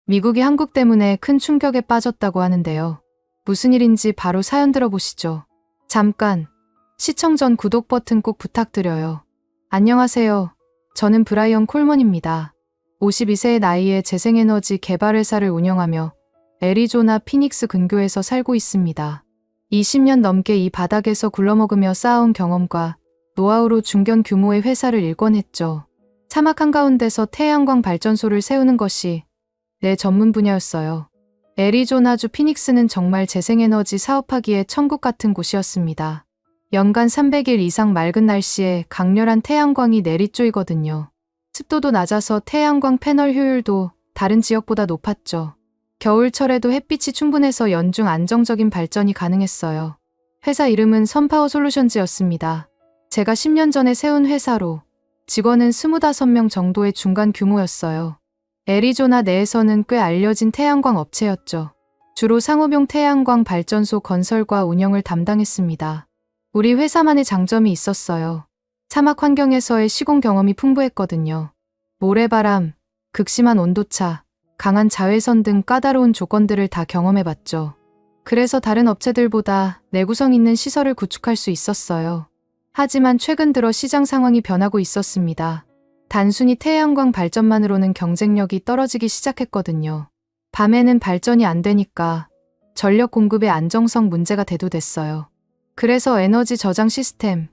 미국이 한국 때문에 큰 충격에 빠졌다고 하는데요. 무슨 일인지 바로 사연 들어보시죠. 잠깐, 시청 전 구독 버튼 꼭 부탁드려요. 안녕하세요. 저는 브라이언 콜먼입니다. 52세의 나이에 재생에너지 개발회사를 운영하며 애리조나 피닉스 근교에서 살고 있습니다. 20년 넘게 이 바닥에서 굴러먹으며 쌓아온 경험과 노하우로 중견 규모의 회사를 일궈냈죠. 사막 한가운데서 태양광 발전소를 세우는 것이 내 전문 분야였어요. 애리조나주 피닉스는 정말 재생에너지 사업하기에 천국 같은 곳이었습니다. 연간 300일 이상 맑은 날씨에 강렬한 태양광이 내리쬐이거든요. 습도도 낮아서 태양광 패널 효율도 다른 지역보다 높았죠. 겨울철에도 햇빛이 충분해서 연중 안정적인 발전이 가능했어요. 회사 이름은 선파워 솔루션즈였습니다. 제가 10년 전에 세운 회사로 직원은 25명 정도의 중간 규모였어요. 애리조나 내에서는 꽤 알려진 태양광 업체였죠. 주로 상업용 태양광 발전소 건설과 운영을 담당했습니다. 우리 회사만의 장점이 있었어요. 사막 환경에서의 시공 경험이 풍부했거든요. 모래바람, 극심한 온도차, 강한 자외선 등 까다로운 조건들을 다 경험해봤죠. 그래서 다른 업체들보다 내구성 있는 시설을 구축할 수 있었어요. 하지만 최근 들어 시장 상황이 변하고 있었습니다. 단순히 태양광 발전만으로는 경쟁력이 떨어지기 시작했거든요. 밤에는 발전이 안 되니까 전력 공급의 안정성 문제가 대두됐어요. 그래서 에너지 저장 시스템,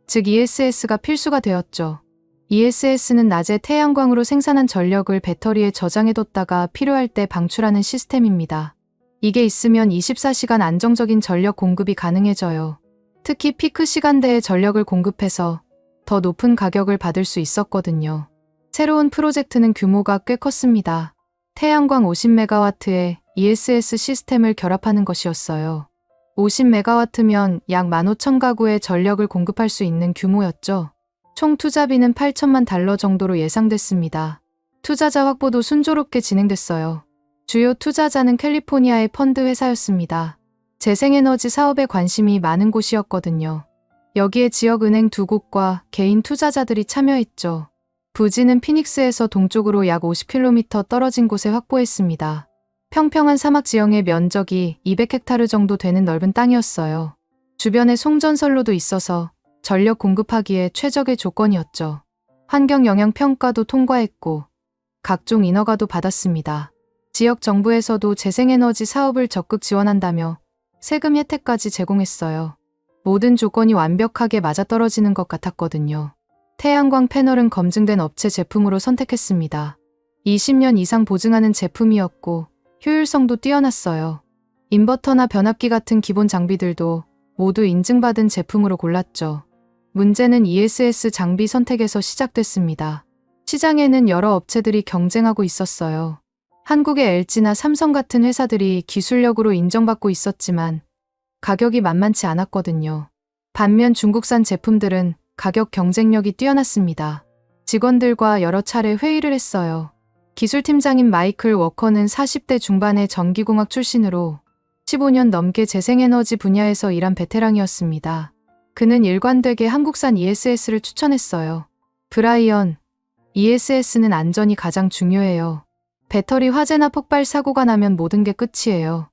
즉 ESS가 필수가 되었죠. ESS는 낮에 태양광으로 생산한 전력을 배터리에 저장해뒀다가 필요할 때 방출하는 시스템입니다. 이게 있으면 24시간 안정적인 전력 공급이 가능해져요. 특히 피크 시간대에 전력을 공급해서 더 높은 가격을 받을 수 있었거든요. 새로운 프로젝트는 규모가 꽤 컸습니다. 태양광 50메가와트에 ESS 시스템을 결합하는 것이었어요. 50메가와트면 약 15,000가구에 전력을 공급할 수 있는 규모였죠. 총 투자비는 $8천만 정도로 예상됐습니다. 투자자 확보도 순조롭게 진행됐어요. 주요 투자자는 캘리포니아의 펀드 회사였습니다. 재생에너지 사업에 관심이 많은 곳이었거든요. 여기에 지역은행 2곳과 개인 투자자들이 참여했죠. 부지는 피닉스에서 동쪽으로 약 50km 떨어진 곳에 확보했습니다. 평평한 사막 지형의 면적이 200헥타르 정도 되는 넓은 땅이었어요. 주변에 송전선로도 있어서 전력 공급하기에 최적의 조건이었죠. 환경 영향 평가도 통과했고 각종 인허가도 받았습니다. 지역 정부에서도 재생에너지 사업을 적극 지원한다며 세금 혜택까지 제공했어요. 모든 조건이 완벽하게 맞아떨어지는 것 같았거든요. 태양광 패널은 검증된 업체 제품으로 선택했습니다. 20년 이상 보증하는 제품이었고 효율성도 뛰어났어요. 인버터나 변압기 같은 기본 장비들도 모두 인증받은 제품으로 골랐죠. 문제는 ESS 장비 선택에서 시작됐습니다. 시장에는 여러 업체들이 경쟁하고 있었어요. 한국의 LG나 삼성 같은 회사들이 기술력으로 인정받고 있었지만 가격이 만만치 않았거든요. 반면 중국산 제품들은 가격 경쟁력이 뛰어났습니다. 직원들과 여러 차례 회의를 했어요. 기술팀장인 마이클 워커는 40대 중반의 전기공학 출신으로 15년 넘게 재생에너지 분야에서 일한 베테랑이었습니다. 그는 일관되게 한국산 ESS를 추천했어요. 브라이언, ESS는 안전이 가장 중요해요. 배터리 화재나 폭발 사고가 나면 모든 게 끝이에요.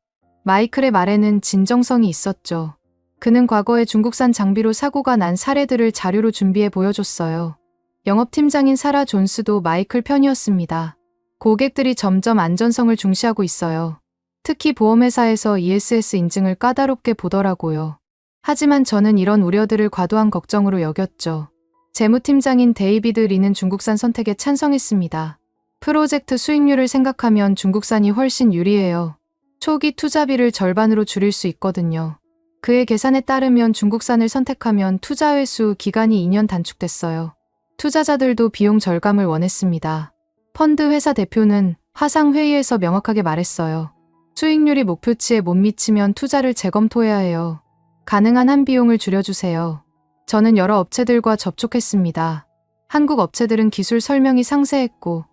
마이클의 말에는 진정성이 있었죠. 그는 과거에 중국산 장비로 사고가 난 사례들을 자료로 준비해 보여줬어요. 영업팀장인 사라 존스도 마이클 편이었습니다. 고객들이 점점 안전성을 중시하고 있어요. 특히 보험회사에서 ESS 인증을 까다롭게 보더라고요. 하지만 저는 이런 우려들을 과도한 걱정으로 여겼죠. 재무팀장인 데이비드 리는 중국산 선택에 찬성했습니다. 프로젝트 수익률을 생각하면 중국산이 훨씬 유리해요. 초기 투자비를 절반으로 줄일 수 있거든요. 그의 계산에 따르면 중국산을 선택하면 투자 회수 기간이 2년 단축됐어요. 투자자들도 비용 절감을 원했습니다. 펀드 회사 대표는 화상회의에서 명확하게 말했어요. 수익률이 목표치에 못 미치면 투자를 재검토해야 해요. 가능한 한 비용을 줄여주세요. 저는 여러 업체들과 접촉했습니다. 한국 업체들은 기술 설명이 상세했고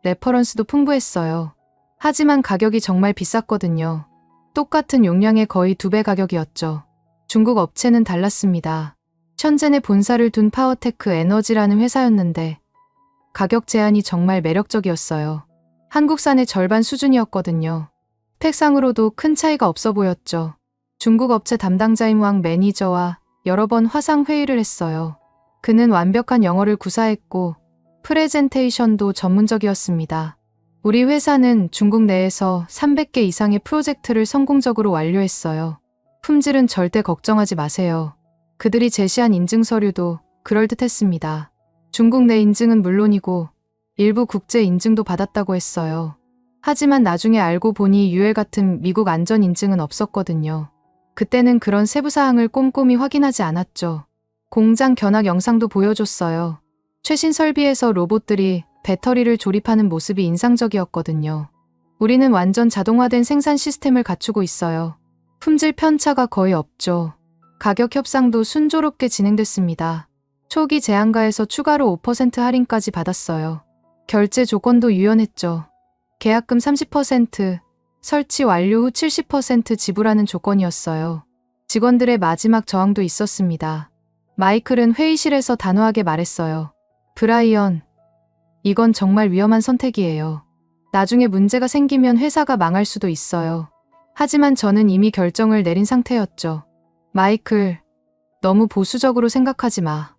레퍼런스도 풍부했어요. 하지만 가격이 정말 비쌌거든요. 똑같은 용량의 거의 2배 가격이었죠. 중국 업체는 달랐습니다. 션젠에 본사를 둔 파워테크 에너지라는 회사였는데 가격 제한이 정말 매력적이었어요. 한국산의 절반 수준이었거든요. 스펙상으로도 큰 차이가 없어 보였죠. 중국 업체 담당자인 왕 매니저와 여러 번 화상 회의를 했어요. 그는 완벽한 영어를 구사했고 프레젠테이션도 전문적이었습니다. 우리 회사는 중국 내에서 300개 이상의 프로젝트를 성공적으로 완료했어요. 품질은 절대 걱정하지 마세요. 그들이 제시한 인증 서류도 그럴듯했습니다. 중국 내 인증은 물론이고 일부 국제 인증도 받았다고 했어요. 하지만 나중에 알고 보니 UL 같은 미국 안전 인증은 없었거든요. 그때는 그런 세부 사항을 꼼꼼히 확인하지 않았죠. 공장 견학 영상도 보여줬어요. 최신 설비에서 로봇들이 배터리를 조립하는 모습이 인상적이었거든요. 우리는 완전 자동화된 생산 시스템을 갖추고 있어요. 품질 편차가 거의 없죠. 가격 협상도 순조롭게 진행됐습니다. 초기 제한가에서 추가로 5% 할인까지 받았어요. 결제 조건도 유연했죠. 계약금 30%, 설치 완료 후 70% 지불하는 조건이었어요. 직원들의 마지막 저항도 있었습니다. 마이클은 회의실에서 단호하게 말했어요. 브라이언, 이건 정말 위험한 선택이에요. 나중에 문제가 생기면 회사가 망할 수도 있어요. 하지만 저는 이미 결정을 내린 상태였죠. 마이클, 너무 보수적으로 생각하지 마.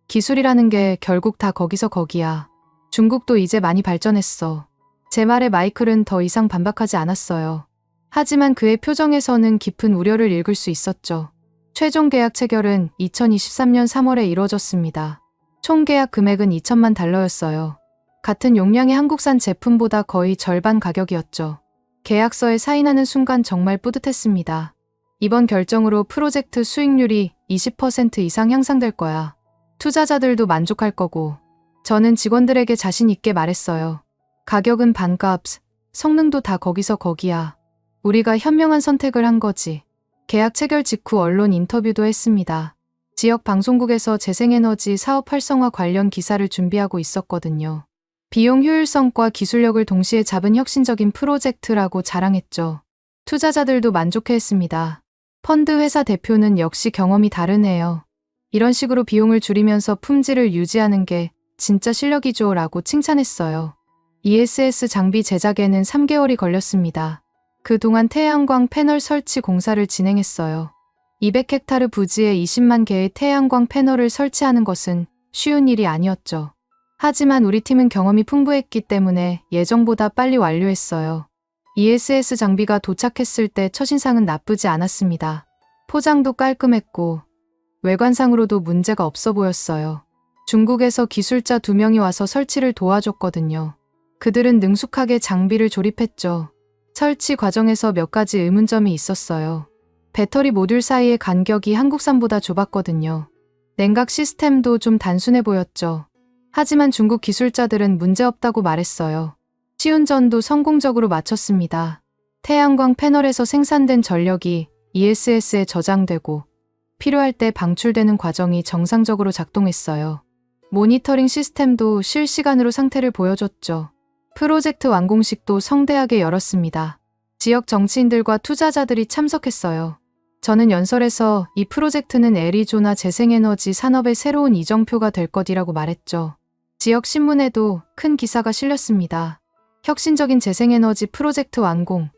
기술이라는 게 결국 다 거기서 거기야. 중국도 이제 많이 발전했어. 제 말에 마이클은 더 이상 반박하지 않았어요. 하지만 그의 표정에서는 깊은 우려를 읽을 수 있었죠. 최종 계약 체결은 2023년 3월에 이루어졌습니다. 총 계약 금액은 2천만 달러였어요. 같은 용량의 한국산 제품보다 거의 절반 가격이었죠. 계약서에 사인하는 순간 정말 뿌듯했습니다. 이번 결정으로 프로젝트 수익률이 20% 이상 향상될 거야. 투자자들도 만족할 거고. 저는 직원들에게 자신 있게 말했어요. 가격은 반값, 성능도 다 거기서 거기야. 우리가 현명한 선택을 한 거지. 계약 체결 직후 언론 인터뷰도 했습니다. 지역 방송국에서 재생에너지 사업 활성화 관련 기사를 준비하고 있었거든요. 비용 효율성과 기술력을 동시에 잡은 혁신적인 프로젝트라고 자랑했죠. 투자자들도 만족해했습니다. 펀드 회사 대표는 역시 경험이 다르네요. 이런 식으로 비용을 줄이면서 품질을 유지하는 게 진짜 실력이죠 라고 칭찬했어요. ESS 장비 제작에는 3개월이 걸렸습니다. 그동안 태양광 패널 설치 공사를 진행했어요. 200헥타르 부지에 20만 개의 태양광 패널을 설치하는 것은 쉬운 일이 아니었죠. 하지만 우리 팀은 경험이 풍부했기 때문에 예정보다 빨리 완료했어요. ESS 장비가 도착했을 때 첫인상은 나쁘지 않았습니다. 포장도 깔끔했고 외관상으로도 문제가 없어 보였어요. 중국에서 기술자 2명이 와서 설치를 도와줬거든요. 그들은 능숙하게 장비를 조립했죠. 설치 과정에서 몇 가지 의문점이 있었어요. 배터리 모듈 사이의 간격이 한국산보다 좁았거든요. 냉각 시스템도 좀 단순해 보였죠. 하지만 중국 기술자들은 문제없다고 말했어요. 시운전도 성공적으로 마쳤습니다. 태양광 패널에서 생산된 전력이 ESS에 저장되고 필요할 때 방출되는 과정이 정상적으로 작동했어요. 모니터링 시스템도 실시간으로 상태를 보여줬죠. 프로젝트 완공식도 성대하게 열었습니다. 지역 정치인들과 투자자들이 참석했어요. 저는 연설에서 이 프로젝트는 애리조나 재생에너지 산업의 새로운 이정표가 될 것이라고 말했죠. 지역 신문에도 큰 기사가 실렸습니다. 혁신적인 재생에너지 프로젝트 완공,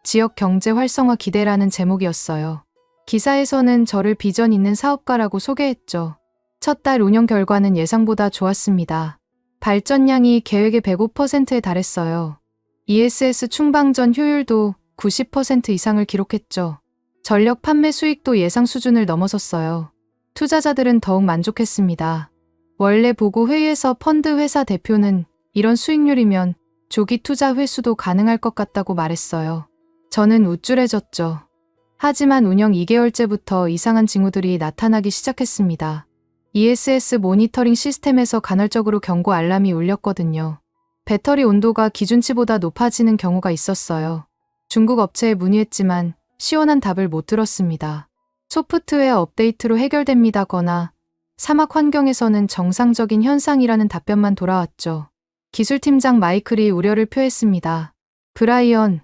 지역 경제 활성화 기대라는 제목이었어요. 기사에서는 저를 비전 있는 사업가라고 소개했죠. 첫 달 운영 결과는 예상보다 좋았습니다. 발전량이 계획의 105%에 달했어요. ESS 충방전 효율도 90% 이상을 기록했죠. 전력 판매 수익도 예상 수준을 넘어섰어요. 투자자들은 더욱 만족했습니다. 원래 보고 회의에서 펀드 회사 대표는 이런 수익률이면 조기 투자 회수도 가능할 것 같다고 말했어요. 저는 우쭐해졌죠. 하지만 운영 2개월째부터 이상한 징후들이 나타나기 시작했습니다. ESS 모니터링 시스템에서 간헐적으로 경고 알람이 울렸거든요. 배터리 온도가 기준치보다 높아지는 경우가 있었어요. 중국 업체에 문의했지만 시원한 답을 못 들었습니다. 소프트웨어 업데이트로 해결됩니다거나 사막 환경에서는 정상적인 현상이라는 답변만 돌아왔죠. 기술팀장 마이클이 우려를 표했습니다. 브라이언,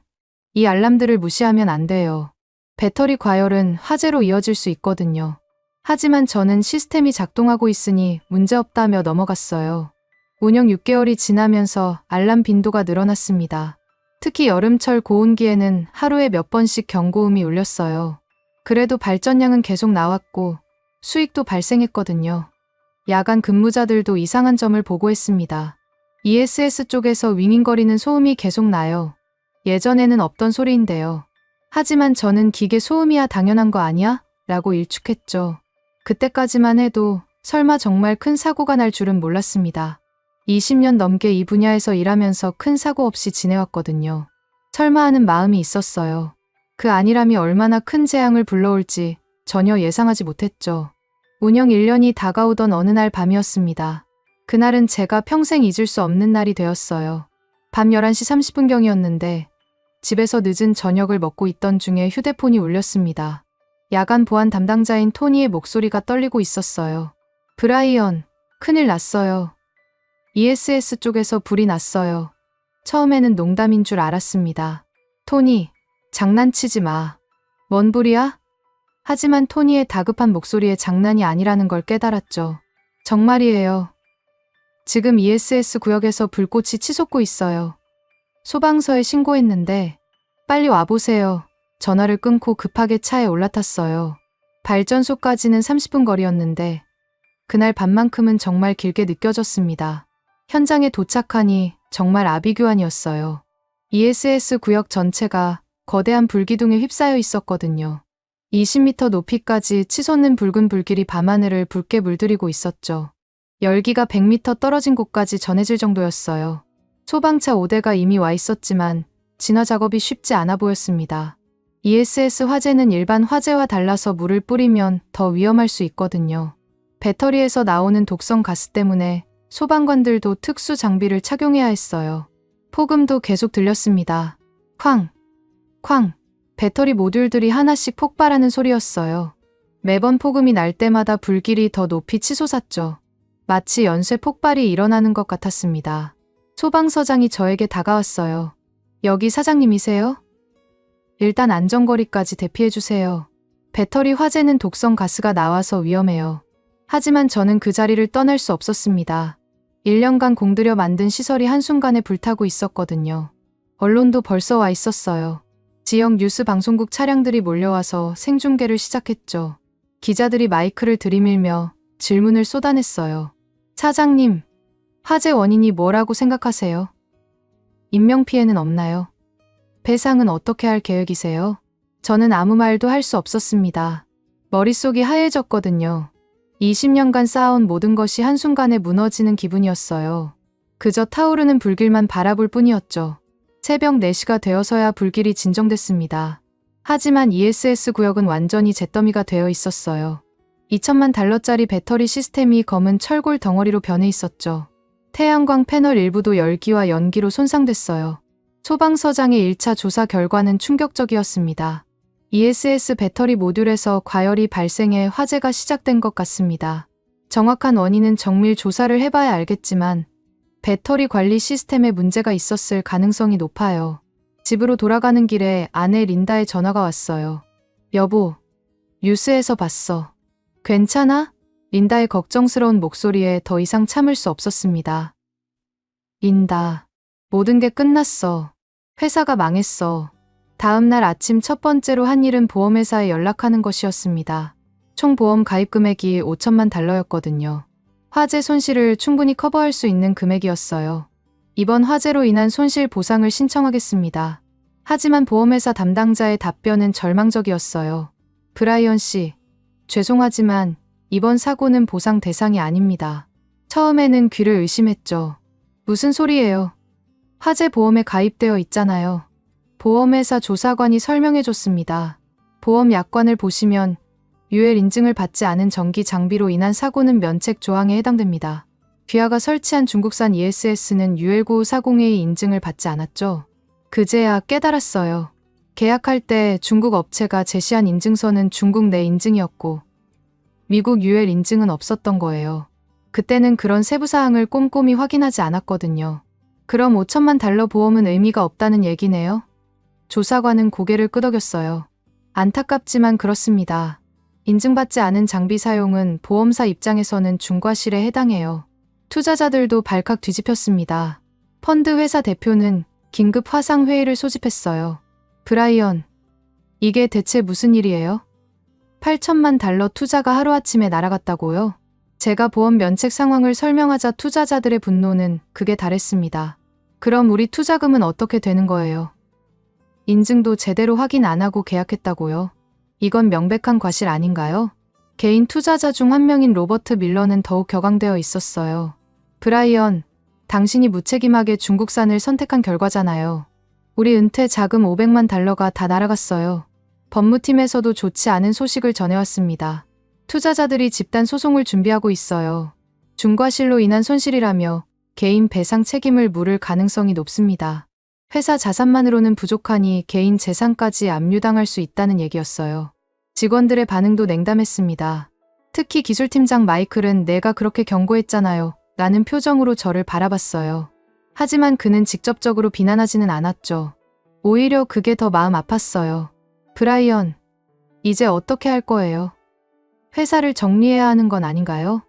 이 알람들을 무시하면 안 돼요. 배터리 과열은 화재로 이어질 수 있거든요. 하지만 저는 시스템이 작동하고 있으니 문제없다며 넘어갔어요. 운영 6개월이 지나면서 알람 빈도가 늘어났습니다. 특히 여름철 고온기에는 하루에 몇 번씩 경고음이 울렸어요. 그래도 발전량은 계속 나왔고 수익도 발생했거든요. 야간 근무자들도 이상한 점을 보고했습니다. ESS 쪽에서 윙윙거리는 소음이 계속 나요. 예전에는 없던 소리인데요. 하지만 저는 기계 소음이야 당연한 거 아니야? 라고 일축했죠. 그때까지만 해도 설마 정말 큰 사고가 날 줄은 몰랐습니다. 20년 넘게 이 분야에서 일하면서 큰 사고 없이 지내왔거든요. 설마 하는 마음이 있었어요. 그 안일함이 얼마나 큰 재앙을 불러올지 전혀 예상하지 못했죠. 운영 1년이 다가오던 어느 날 밤이었습니다. 그날은 제가 평생 잊을 수 없는 날이 되었어요. 밤 11시 30분경이었는데 집에서 늦은 저녁을 먹고 있던 중에 휴대폰이 울렸습니다. 야간 보안 담당자인 토니의 목소리가 떨리고 있었어요. 브라이언, 큰일 났어요. ESS 쪽에서 불이 났어요. 처음에는 농담인 줄 알았습니다. 토니, 장난치지 마. 뭔 불이야? 하지만 토니의 다급한 목소리에 장난이 아니라는 걸 깨달았죠. 정말이에요. 지금 ESS 구역에서 불꽃이 치솟고 있어요. 소방서에 신고했는데 빨리 와보세요. 전화를 끊고 급하게 차에 올라탔어요. 발전소까지는 30분 거리였는데 그날 밤만큼은 정말 길게 느껴졌습니다. 현장에 도착하니 정말 아비규환이었어요. ESS 구역 전체가 거대한 불기둥에 휩싸여 있었거든요. 20m 높이까지 치솟는 붉은 불길이 밤하늘을 붉게 물들이고 있었죠. 열기가 100m 떨어진 곳까지 전해질 정도였어요. 소방차 5대가 이미 와 있었지만 진화 작업이 쉽지 않아 보였습니다. ESS 화재는 일반 화재와 달라서 물을 뿌리면 더 위험할 수 있거든요. 배터리에서 나오는 독성 가스 때문에 소방관들도 특수 장비를 착용해야 했어요. 폭음도 계속 들렸습니다. 쾅! 쾅! 배터리 모듈들이 하나씩 폭발하는 소리였어요. 매번 폭음이 날 때마다 불길이 더 높이 치솟았죠. 마치 연쇄 폭발이 일어나는 것 같았습니다. 소방서장이 저에게 다가왔어요. 여기 사장님이세요? 일단 안전거리까지 대피해주세요. 배터리 화재는 독성 가스가 나와서 위험해요. 하지만 저는 그 자리를 떠날 수 없었습니다. 1년간 공들여 만든 시설이 한순간에 불타고 있었거든요. 언론도 벌써 와 있었어요. 지역 뉴스 방송국 차량들이 몰려와서 생중계를 시작했죠. 기자들이 마이크를 들이밀며 질문을 쏟아냈어요. 사장님, 화재 원인이 뭐라고 생각하세요? 인명피해는 없나요? 배상은 어떻게 할 계획이세요? 저는 아무 말도 할 수 없었습니다. 머릿속이 하얘졌거든요. 20년간 쌓아온 모든 것이 한순간에 무너지는 기분이었어요. 그저 타오르는 불길만 바라볼 뿐이었죠. 새벽 4시가 되어서야 불길이 진정됐습니다. 하지만 ESS 구역은 완전히 잿더미가 되어 있었어요. 2천만 달러짜리 배터리 시스템이 검은 철골 덩어리로 변해 있었죠. 태양광 패널 일부도 열기와 연기로 손상됐어요. 소방서장의 1차 조사 결과는 충격적이었습니다. ESS 배터리 모듈에서 과열이 발생해 화재가 시작된 것 같습니다. 정확한 원인은 정밀 조사를 해봐야 알겠지만 배터리 관리 시스템에 문제가 있었을 가능성이 높아요. 집으로 돌아가는 길에 아내 린다의 전화가 왔어요. 여보, 뉴스에서 봤어. 괜찮아? 린다의 걱정스러운 목소리에 더 이상 참을 수 없었습니다. 린다, 모든 게 끝났어. 회사가 망했어. 다음 날 아침 첫 번째로 한 일은 보험회사에 연락하는 것이었습니다. 총 보험 가입 금액이 5천만 달러였거든요. 화재 손실을 충분히 커버할 수 있는 금액이었어요. 이번 화재로 인한 손실 보상을 신청하겠습니다. 하지만 보험회사 담당자의 답변은 절망적이었어요. 브라이언 씨, 죄송하지만 이번 사고는 보상 대상이 아닙니다. 처음에는 귀를 의심했죠. 무슨 소리예요? 화재 보험에 가입되어 있잖아요. 보험회사 조사관이 설명해줬습니다. 보험 약관을 보시면 UL 인증을 받지 않은 전기 장비로 인한 사고는 면책 조항에 해당됩니다. 귀하가 설치한 중국산 ESS는 UL9540A 인증을 받지 않았죠. 그제야 깨달았어요. 계약할 때 중국 업체가 제시한 인증서는 중국 내 인증이었고 미국 UL 인증은 없었던 거예요. 그때는 그런 세부사항을 꼼꼼히 확인하지 않았거든요. 그럼 5천만 달러 보험은 의미가 없다는 얘기네요? 조사관은 고개를 끄덕였어요. 안타깝지만 그렇습니다. 인증받지 않은 장비 사용은 보험사 입장에서는 중과실에 해당해요. 투자자들도 발칵 뒤집혔습니다. 펀드 회사 대표는 긴급 화상회의를 소집했어요. 브라이언, 이게 대체 무슨 일이에요? 8천만 달러 투자가 하루아침에 날아갔다고요? 제가 보험 면책 상황을 설명하자 투자자들의 분노는 극에 달했습니다. 그럼 우리 투자금은 어떻게 되는 거예요? 인증도 제대로 확인 안 하고 계약했다고요? 이건 명백한 과실 아닌가요? 개인 투자자 중 한 명인 로버트 밀러는 더욱 격앙되어 있었어요. 브라이언, 당신이 무책임하게 중국산을 선택한 결과잖아요. 우리 은퇴 자금 500만 달러가 다 날아갔어요. 법무팀에서도 좋지 않은 소식을 전해왔습니다. 투자자들이 집단 소송을 준비하고 있어요. 중과실로 인한 손실이라며 개인 배상 책임을 물을 가능성이 높습니다. 회사 자산만으로는 부족하니 개인 재산까지 압류당할 수 있다는 얘기였어요. 직원들의 반응도 냉담했습니다. 특히 기술팀장 마이클은 내가 그렇게 경고했잖아요. 라는 표정으로 저를 바라봤어요. 하지만 그는 직접적으로 비난하지는 않았죠. 오히려 그게 더 마음 아팠어요. 브라이언, 이제 어떻게 할 거예요? 회사를 정리해야 하는 건 아닌가요?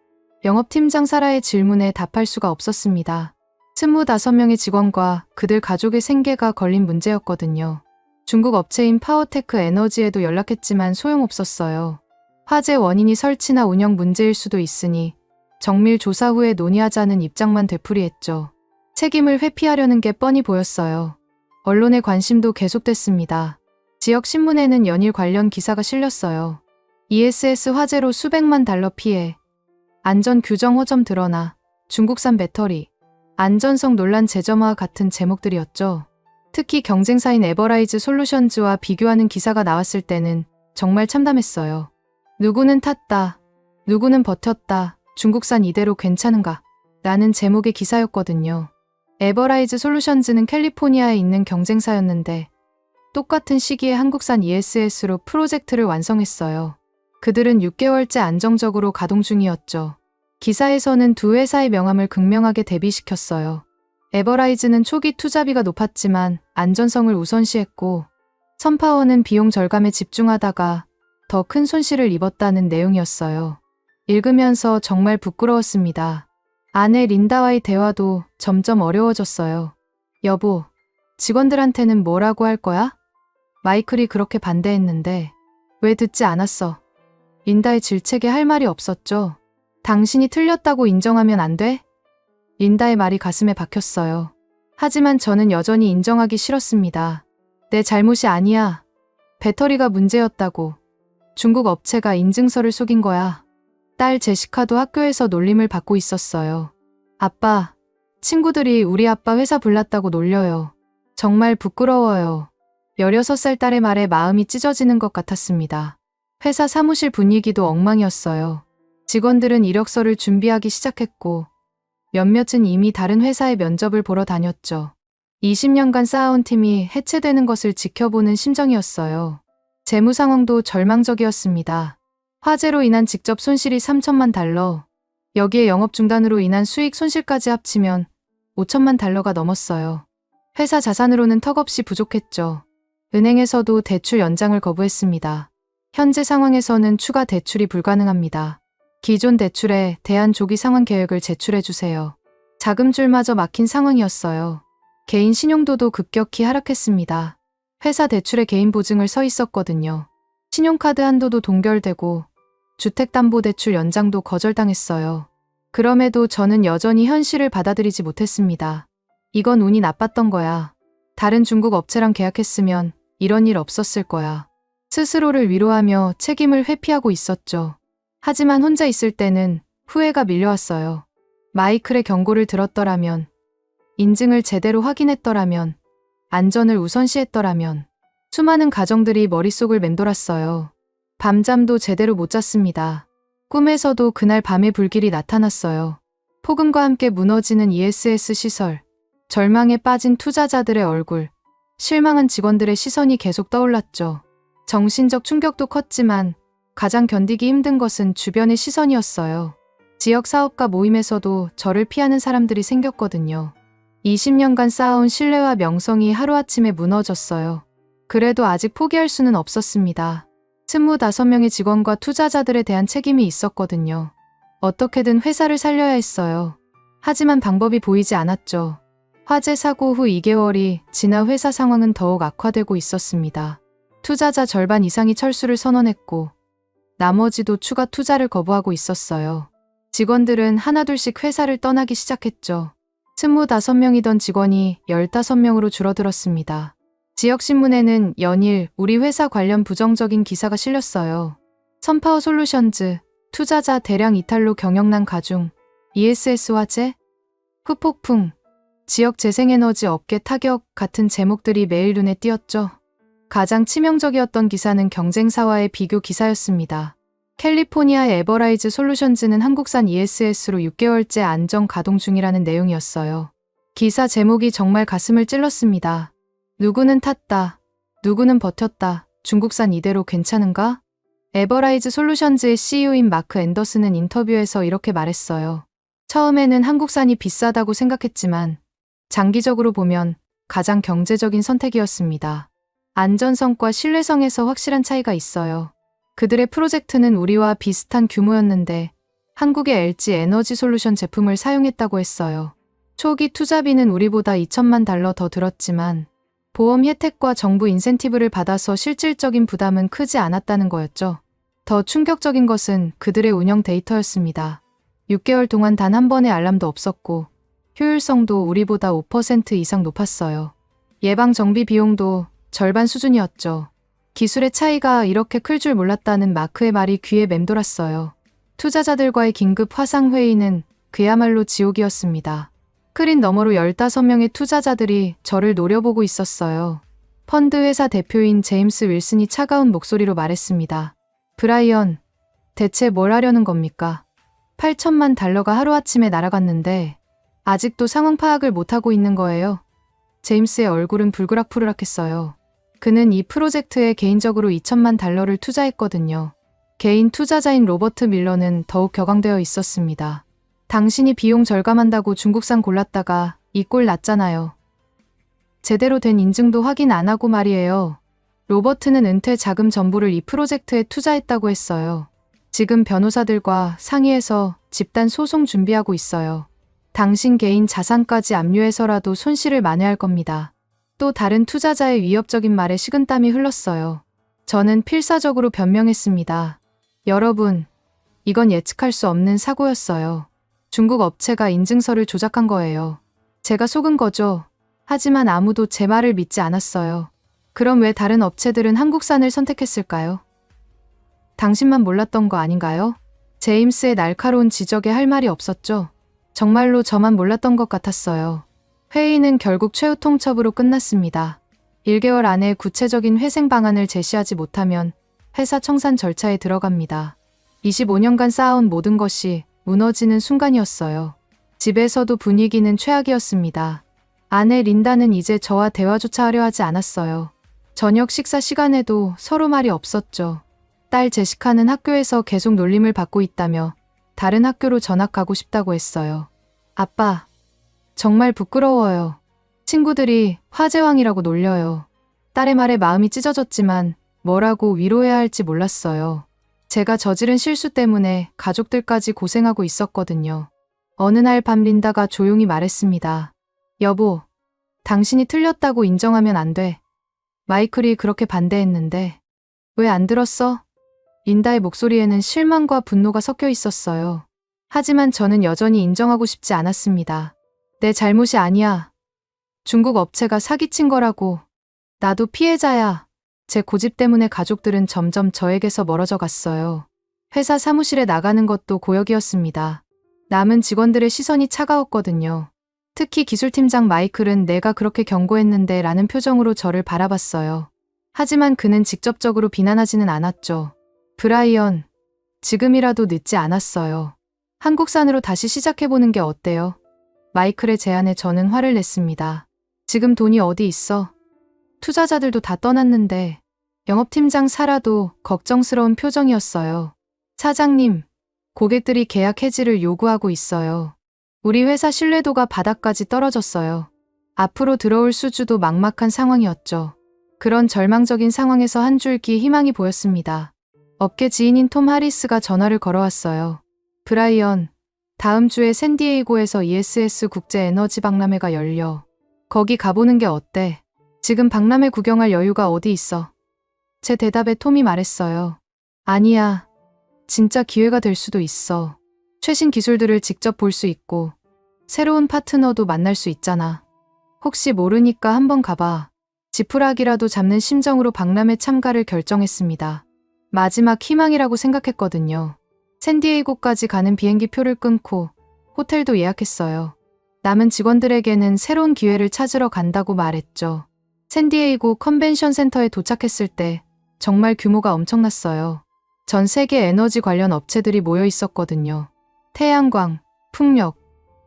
영업팀장 사라의 질문에 답할 수가 없었습니다. 25명의 직원과 그들 가족의 생계가 걸린 문제였거든요. 중국 업체인 파워테크 에너지에도 연락했지만 소용없었어요. 화재 원인이 설치나 운영 문제일 수도 있으니 정밀 조사 후에 논의하자는 입장만 되풀이했죠. 책임을 회피하려는 게 뻔히 보였어요. 언론의 관심도 계속됐습니다. 지역 신문에는 연일 관련 기사가 실렸어요. ESS 화재로 수백만 달러 피해, 안전 규정 허점 드러나, 중국산 배터리, 안전성 논란 재점화 같은 제목들이었죠. 특히 경쟁사인 에버라이즈 솔루션즈와 비교하는 기사가 나왔을 때는 정말 참담했어요. 누구는 탔다, 누구는 버텼다, 중국산 이대로 괜찮은가? 라는 제목의 기사였거든요. 에버라이즈 솔루션즈는 캘리포니아에 있는 경쟁사였는데 똑같은 시기에 한국산 ESS로 프로젝트를 완성했어요. 그들은 6개월째 안정적으로 가동 중이었죠. 기사에서는 두 회사의 명함을 극명하게 대비시켰어요. 에버라이즈는 초기 투자비가 높았지만 안전성을 우선시했고 선파워는 비용 절감에 집중하다가 더 큰 손실을 입었다는 내용이었어요. 읽으면서 정말 부끄러웠습니다. 아내 린다와의 대화도 점점 어려워졌어요. 여보, 직원들한테는 뭐라고 할 거야? 마이클이 그렇게 반대했는데 왜 듣지 않았어? 린다의 질책에 할 말이 없었죠. 당신이 틀렸다고 인정하면 안 돼? 린다의 말이 가슴에 박혔어요. 하지만 저는 여전히 인정하기 싫었습니다. 내 잘못이 아니야. 배터리가 문제였다고. 중국 업체가 인증서를 속인 거야. 딸 제시카도 학교에서 놀림을 받고 있었어요. 아빠, 친구들이 우리 아빠 회사 불났다고 놀려요. 정말 부끄러워요. 16살 딸의 말에 마음이 찢어지는 것 같았습니다. 회사 사무실 분위기도 엉망이었어요. 직원들은 이력서를 준비하기 시작했고 몇몇은 이미 다른 회사의 면접을 보러 다녔죠. 20년간 쌓아온 팀이 해체되는 것을 지켜보는 심정이었어요. 재무 상황도 절망적이었습니다. 화재로 인한 직접 손실이 3천만 달러, 여기에 영업 중단으로 인한 수익 손실까지 합치면 5천만 달러가 넘었어요. 회사 자산으로는 턱없이 부족했죠. 은행에서도 대출 연장을 거부했습니다. 현재 상황에서는 추가 대출이 불가능합니다. 기존 대출에 대한 조기 상환 계획을 제출해주세요. 자금줄마저 막힌 상황이었어요. 개인 신용도도 급격히 하락했습니다. 회사 대출에 개인 보증을 서 있었거든요. 신용카드 한도도 동결되고 주택담보대출 연장도 거절당했어요. 그럼에도 저는 여전히 현실을 받아들이지 못했습니다. 이건 운이 나빴던 거야. 다른 중국 업체랑 계약했으면 이런 일 없었을 거야. 스스로를 위로하며 책임을 회피하고 있었죠. 하지만 혼자 있을 때는 후회가 밀려왔어요. 마이클의 경고를 들었더라면, 인증을 제대로 확인했더라면, 안전을 우선시했더라면, 수많은 가정들이 머릿속을 맴돌았어요. 밤잠도 제대로 못 잤습니다. 꿈에서도 그날 밤에 불길이 나타났어요. 폭음과 함께 무너지는 ESS 시설, 절망에 빠진 투자자들의 얼굴, 실망한 직원들의 시선이 계속 떠올랐죠. 정신적 충격도 컸지만 가장 견디기 힘든 것은 주변의 시선이었어요. 지역 사업가 모임에서도 저를 피하는 사람들이 생겼거든요. 20년간 쌓아온 신뢰와 명성이 하루아침에 무너졌어요. 그래도 아직 포기할 수는 없었습니다. 25명의 직원과 투자자들에 대한 책임이 있었거든요. 어떻게든 회사를 살려야 했어요. 하지만 방법이 보이지 않았죠. 화재 사고 후 2개월이 지나 회사 상황은 더욱 악화되고 있었습니다. 투자자 절반 이상이 철수를 선언했고 나머지도 추가 투자를 거부하고 있었어요. 직원들은 하나둘씩 회사를 떠나기 시작했죠. 25명이던 직원이 15명으로 줄어들었습니다. 지역신문에는 연일 우리 회사 관련 부정적인 기사가 실렸어요. 선파워 솔루션즈, 투자자 대량 이탈로 경영난 가중, ESS 화재, 후폭풍, 지역 재생에너지 업계 타격 같은 제목들이 매일 눈에 띄었죠. 가장 치명적이었던 기사는 경쟁사와의 비교 기사였습니다. 캘리포니아의 에버라이즈 솔루션즈는 한국산 ESS로 6개월째 안정 가동 중이라는 내용이었어요. 기사 제목이 정말 가슴을 찔렀습니다. 누구는 탔다. 누구는 버텼다. 중국산 이대로 괜찮은가? 에버라이즈 솔루션즈의 CEO인 마크 앤더슨은 인터뷰에서 이렇게 말했어요. 처음에는 한국산이 비싸다고 생각했지만 장기적으로 보면 가장 경제적인 선택이었습니다. 안전성과 신뢰성에서 확실한 차이가 있어요. 그들의 프로젝트는 우리와 비슷한 규모였는데 한국의 LG 에너지 솔루션 제품을 사용했다고 했어요. 초기 투자비는 우리보다 $2,000만 더 들었지만 보험 혜택과 정부 인센티브를 받아서 실질적인 부담은 크지 않았다는 거였죠. 더 충격적인 것은 그들의 운영 데이터였습니다. 6개월 동안 단 한 번의 알람도 없었고 효율성도 우리보다 5% 이상 높았어요. 예방 정비 비용도 절반 수준이었죠. 기술의 차이가 이렇게 클 줄 몰랐다는 마크의 말이 귀에 맴돌았어요. 투자자들과의 긴급 화상회의는 그야말로 지옥이었습니다. 스크린 너머로 15명의 투자자들이 저를 노려보고 있었어요. 펀드 회사 대표인 제임스 윌슨이 차가운 목소리로 말했습니다. 브라이언, 대체 뭘 하려는 겁니까? $8,000만 하루아침에 날아갔는데 아직도 상황 파악을 못하고 있는 거예요. 제임스의 얼굴은 불그락푸르락했어요. 그는 이 프로젝트에 개인적으로 $2,000만 투자했거든요. 개인 투자자인 로버트 밀러는 더욱 격앙되어 있었습니다. 당신이 비용 절감한다고 중국산 골랐다가 이 꼴 났잖아요. 제대로 된 인증도 확인 안 하고 말이에요. 로버트는 은퇴 자금 전부를 이 프로젝트에 투자했다고 했어요. 지금 변호사들과 상의해서 집단 소송 준비하고 있어요. 당신 개인 자산까지 압류해서라도 손실을 만회할 겁니다. 또 다른 투자자의 위협적인 말에 식은땀이 흘렀어요. 저는 필사적으로 변명했습니다. 여러분, 이건 예측할 수 없는 사고였어요. 중국 업체가 인증서를 조작한 거예요. 제가 속은 거죠. 하지만 아무도 제 말을 믿지 않았어요. 그럼 왜 다른 업체들은 한국산을 선택했을까요? 당신만 몰랐던 거 아닌가요? 제임스의 날카로운 지적에 할 말이 없었죠. 정말로 저만 몰랐던 것 같았어요. 회의는 결국 최후 통첩으로 끝났습니다. 1개월 안에 구체적인 회생 방안을 제시하지 못하면 회사 청산 절차에 들어갑니다. 25년간 쌓아온 모든 것이 무너지는 순간이었어요. 집에서도 분위기는 최악이었습니다. 아내 린다는 이제 저와 대화조차 하려 하지 않았어요. 저녁 식사 시간에도 서로 말이 없었죠. 딸 제시카는 학교에서 계속 놀림을 받고 있다며 다른 학교로 전학 가고 싶다고 했어요. 아빠, 정말 부끄러워요. 친구들이 화제왕이라고 놀려요. 딸의 말에 마음이 찢어졌지만 뭐라고 위로해야 할지 몰랐어요. 제가 저지른 실수 때문에 가족들까지 고생하고 있었거든요. 어느 날 밤 린다가 조용히 말했습니다. 여보, 당신이 틀렸다고 인정하면 안 돼. 마이클이 그렇게 반대했는데 왜 안 들었어? 린다의 목소리에는 실망과 분노가 섞여 있었어요. 하지만 저는 여전히 인정하고 싶지 않았습니다. 내 잘못이 아니야. 중국 업체가 사기친 거라고. 나도 피해자야. 제 고집 때문에 가족들은 점점 저에게서 멀어져 갔어요. 회사 사무실에 나가는 것도 고역이었습니다. 남은 직원들의 시선이 차가웠거든요. 특히 기술팀장 마이클은 내가 그렇게 경고했는데 라는 표정으로 저를 바라봤어요. 하지만 그는 직접적으로 비난하지는 않았죠. 브라이언, 지금이라도 늦지 않았어요. 한국산으로 다시 시작해보는 게 어때요? 마이클의 제안에 저는 화를 냈습니다. 지금 돈이 어디 있어? 투자자들도 다 떠났는데 영업팀장 사라도 걱정스러운 표정이었어요. 사장님, 고객들이 계약 해지를 요구하고 있어요. 우리 회사 신뢰도가 바닥까지 떨어졌어요. 앞으로 들어올 수주도 막막한 상황이었죠. 그런 절망적인 상황에서 한 줄기 희망이 보였습니다. 업계 지인인 톰 하리스가 전화를 걸어왔어요. 브라이언, 다음 주에 샌디에이고에서 ESS 국제에너지 박람회가 열려. 거기 가보는 게 어때? 지금 박람회 구경할 여유가 어디 있어? 제 대답에 톰이 말했어요. 아니야. 진짜 기회가 될 수도 있어. 최신 기술들을 직접 볼 수 있고 새로운 파트너도 만날 수 있잖아. 혹시 모르니까 한번 가봐. 지푸라기라도 잡는 심정으로 박람회 참가를 결정했습니다. 마지막 희망이라고 생각했거든요. 샌디에이고까지 가는 비행기 표를 끊고 호텔도 예약했어요. 남은 직원들에게는 새로운 기회를 찾으러 간다고 말했죠. 샌디에이고 컨벤션 센터에 도착했을 때 정말 규모가 엄청났어요. 전 세계 에너지 관련 업체들이 모여 있었거든요. 태양광, 풍력,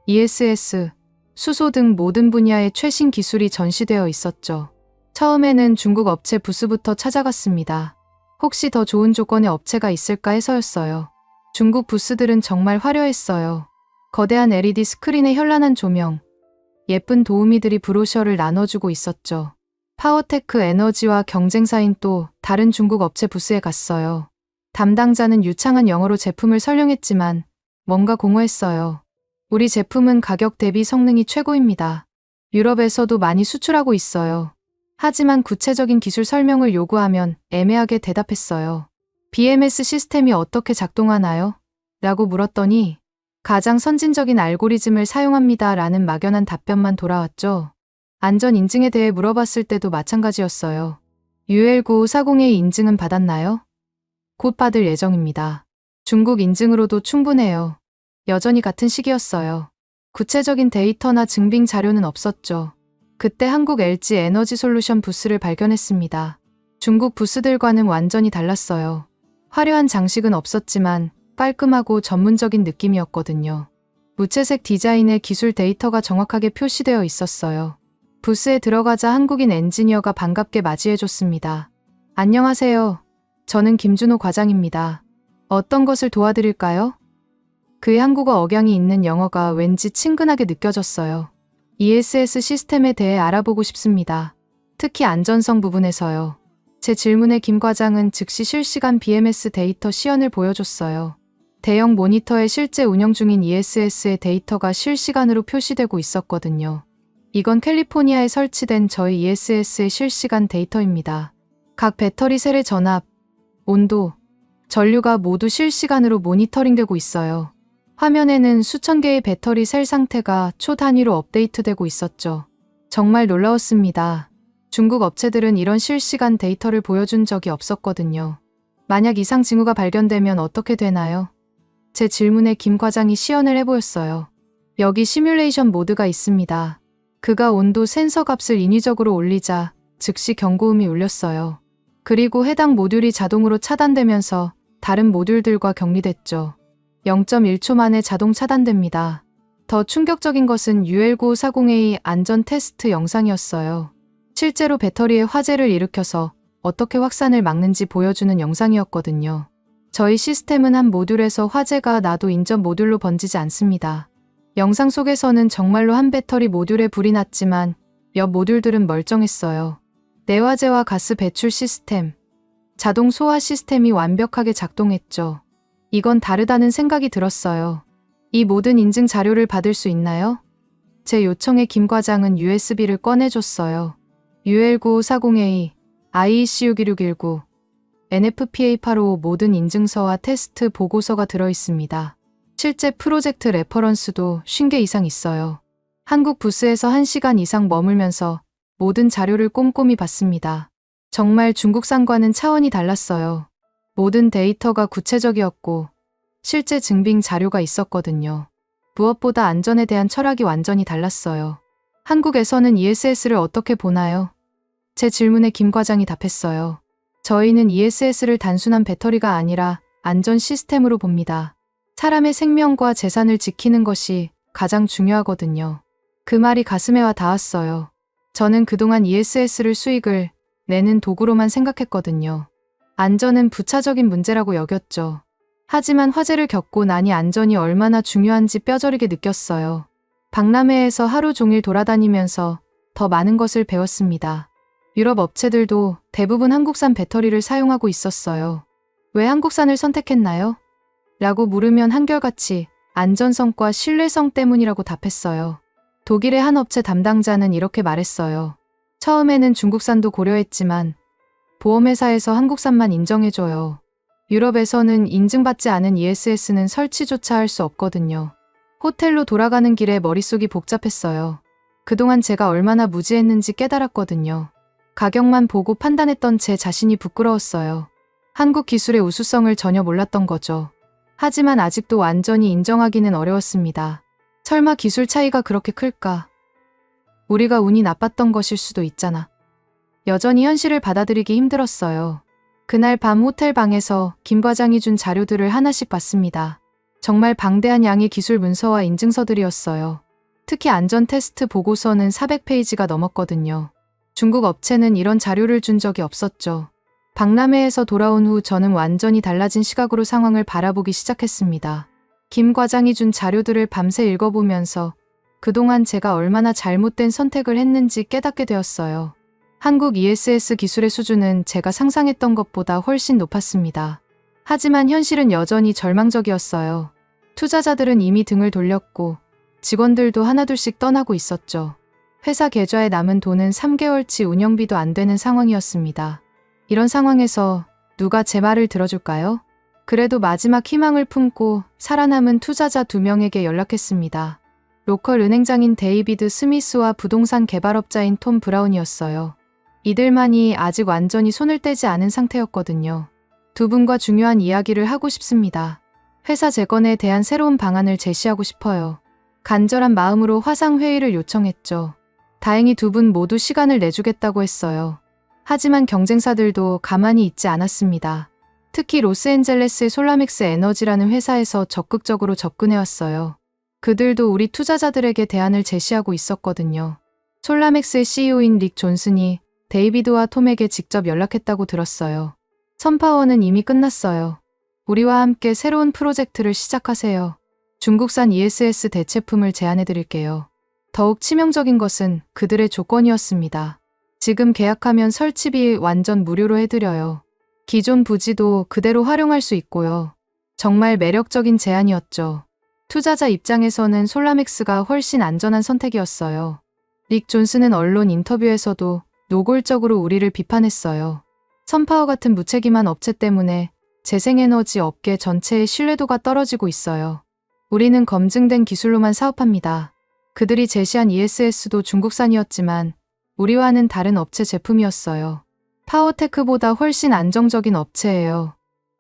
ESS, 수소 등 모든 분야의 최신 기술이 전시되어 있었죠. 처음에는 중국 업체 부스부터 찾아갔습니다. 혹시 더 좋은 조건의 업체가 있을까 해서였어요. 중국 부스들은 정말 화려했어요. 거대한 LED 스크린에 현란한 조명, 예쁜 도우미들이 브로셔를 나눠주고 있었죠. 파워테크 에너지와 경쟁사인 또 다른 중국 업체 부스에 갔어요. 담당자는 유창한 영어로 제품을 설명했지만 뭔가 공허했어요. 우리 제품은 가격 대비 성능이 최고입니다. 유럽에서도 많이 수출하고 있어요. 하지만 구체적인 기술 설명을 요구하면 애매하게 대답했어요. BMS 시스템이 어떻게 작동하나요? 라고 물었더니 가장 선진적인 알고리즘을 사용합니다. 라는 막연한 답변만 돌아왔죠. 안전 인증에 대해 물어봤을 때도 마찬가지였어요. UL940A 인증은 받았나요? 곧 받을 예정입니다. 중국 인증으로도 충분해요. 여전히 같은 시기였어요. 구체적인 데이터나 증빙 자료는 없었죠. 그때 한국 LG 에너지 솔루션 부스를 발견했습니다. 중국 부스들과는 완전히 달랐어요. 화려한 장식은 없었지만 깔끔하고 전문적인 느낌이었거든요. 무채색 디자인에 기술 데이터가 정확하게 표시되어 있었어요. 부스에 들어가자 한국인 엔지니어가 반갑게 맞이해줬습니다. 안녕하세요. 저는 김준호 과장입니다. 어떤 것을 도와드릴까요? 그의 한국어 억양이 있는 영어가 왠지 친근하게 느껴졌어요. ESS 시스템에 대해 알아보고 싶습니다. 특히 안전성 부분에서요. 제 질문에 김 과장은 즉시 실시간 BMS 데이터 시연을 보여줬어요. 대형 모니터에 실제 운영 중인 ESS의 데이터가 실시간으로 표시되고 있었거든요. 이건 캘리포니아에 설치된 저희 ESS의 실시간 데이터입니다. 각 배터리 셀의 전압, 온도, 전류가 모두 실시간으로 모니터링되고 있어요. 화면에는 수천 개의 배터리 셀 상태가 초 단위로 업데이트되고 있었죠. 정말 놀라웠습니다. 중국 업체들은 이런 실시간 데이터를 보여준 적이 없었거든요. 만약 이상 징후가 발견되면 어떻게 되나요? 제 질문에 김 과장이 시연을 해보였어요. 여기 시뮬레이션 모드가 있습니다. 그가 온도 센서 값을 인위적으로 올리자 즉시 경고음이 울렸어요. 그리고 해당 모듈이 자동으로 차단되면서 다른 모듈들과 격리됐죠. 0.1초 만에 자동 차단됩니다. 더 충격적인 것은 UL9540A 안전 테스트 영상이었어요. 실제로 배터리에 화재를 일으켜서 어떻게 확산을 막는지 보여주는 영상이었거든요. 저희 시스템은 한 모듈에서 화재가 나도 인접 모듈로 번지지 않습니다. 영상 속에서는 정말로 한 배터리 모듈에 불이 났지만 옆 모듈들은 멀쩡했어요. 내화재와 가스 배출 시스템, 자동 소화 시스템이 완벽하게 작동했죠. 이건 다르다는 생각이 들었어요. 이 모든 인증 자료를 받을 수 있나요? 제 요청에 김 과장은 USB를 꺼내줬어요. UL9540A, IEC61619, NFPA855 모든 인증서와 테스트 보고서가 들어있습니다. 실제 프로젝트 레퍼런스도 50개 이상 있어요. 한국 부스에서 1시간 이상 머물면서 모든 자료를 꼼꼼히 봤습니다. 정말 중국산과는 차원이 달랐어요. 모든 데이터가 구체적이었고 실제 증빙 자료가 있었거든요. 무엇보다 안전에 대한 철학이 완전히 달랐어요. 한국에서는 ESS를 어떻게 보나요? 제 질문에 김 과장이 답했어요. 저희는 ESS를 단순한 배터리가 아니라 안전 시스템으로 봅니다. 사람의 생명과 재산을 지키는 것이 가장 중요하거든요. 그 말이 가슴에 와 닿았어요. 저는 그동안 ESS를 수익을 내는 도구로만 생각했거든요. 안전은 부차적인 문제라고 여겼죠. 하지만 화재를 겪고 나니 안전이 얼마나 중요한지 뼈저리게 느꼈어요. 박람회에서 하루 종일 돌아다니면서 더 많은 것을 배웠습니다. 유럽 업체들도 대부분 한국산 배터리를 사용하고 있었어요. 왜 한국산을 선택했나요? 라고 물으면 한결같이 안전성과 신뢰성 때문이라고 답했어요. 독일의 한 업체 담당자는 이렇게 말했어요. 처음에는 중국산도 고려했지만 보험회사에서 한국산만 인정해줘요. 유럽에서는 인증받지 않은 ESS는 설치조차 할 수 없거든요. 호텔로 돌아가는 길에 머릿속이 복잡했어요. 그동안 제가 얼마나 무지했는지 깨달았거든요. 가격만 보고 판단했던 제 자신이 부끄러웠어요. 한국 기술의 우수성을 전혀 몰랐던 거죠. 하지만 아직도 완전히 인정하기는 어려웠습니다. 설마 기술 차이가 그렇게 클까? 우리가 운이 나빴던 것일 수도 있잖아. 여전히 현실을 받아들이기 힘들었어요. 그날 밤 호텔 방에서 김 과장이 준 자료들을 하나씩 봤습니다. 정말 방대한 양의 기술 문서와 인증서들이었어요. 특히 안전 테스트 보고서는 400페이지가 넘었거든요. 중국 업체는 이런 자료를 준 적이 없었죠. 박람회에서 돌아온 후 저는 완전히 달라진 시각으로 상황을 바라보기 시작했습니다. 김 과장이 준 자료들을 밤새 읽어보면서 그동안 제가 얼마나 잘못된 선택을 했는지 깨닫게 되었어요. 한국 ESS 기술의 수준은 제가 상상했던 것보다 훨씬 높았습니다. 하지만 현실은 여전히 절망적이었어요. 투자자들은 이미 등을 돌렸고 직원들도 하나둘씩 떠나고 있었죠. 회사 계좌에 남은 돈은 3개월치 운영비도 안 되는 상황이었습니다. 이런 상황에서 누가 제 말을 들어줄까요? 그래도 마지막 희망을 품고 살아남은 투자자 2명에게 연락했습니다. 로컬 은행장인 데이비드 스미스와 부동산 개발업자인 톰 브라운이었어요. 이들만이 아직 완전히 손을 떼지 않은 상태였거든요. 두 분과 중요한 이야기를 하고 싶습니다. 회사 재건에 대한 새로운 방안을 제시하고 싶어요. 간절한 마음으로 화상회의를 요청했죠. 다행히 두 분 모두 시간을 내주겠다고 했어요. 하지만 경쟁사들도 가만히 있지 않았습니다. 특히 로스앤젤레스의 솔라맥스 에너지라는 회사에서 적극적으로 접근해왔어요. 그들도 우리 투자자들에게 대안을 제시하고 있었거든요. 솔라맥스의 CEO인 릭 존슨이 데이비드와 톰에게 직접 연락했다고 들었어요. 선파원은 이미 끝났어요. 우리와 함께 새로운 프로젝트를 시작하세요. 중국산 ESS 대체품을 제안해드릴게요. 더욱 치명적인 것은 그들의 조건이었습니다. 지금 계약하면 설치비 완전 무료로 해드려요. 기존 부지도 그대로 활용할 수 있고요. 정말 매력적인 제안이었죠. 투자자 입장에서는 솔라맥스가 훨씬 안전한 선택이었어요. 릭 존슨은 언론 인터뷰에서도 노골적으로 우리를 비판했어요. 선파워 같은 무책임한 업체 때문에 재생에너지 업계 전체의 신뢰도가 떨어지고 있어요. 우리는 검증된 기술로만 사업합니다. 그들이 제시한 ESS도 중국산이었지만 우리와는 다른 업체 제품이었어요. 파워테크보다 훨씬 안정적인 업체예요.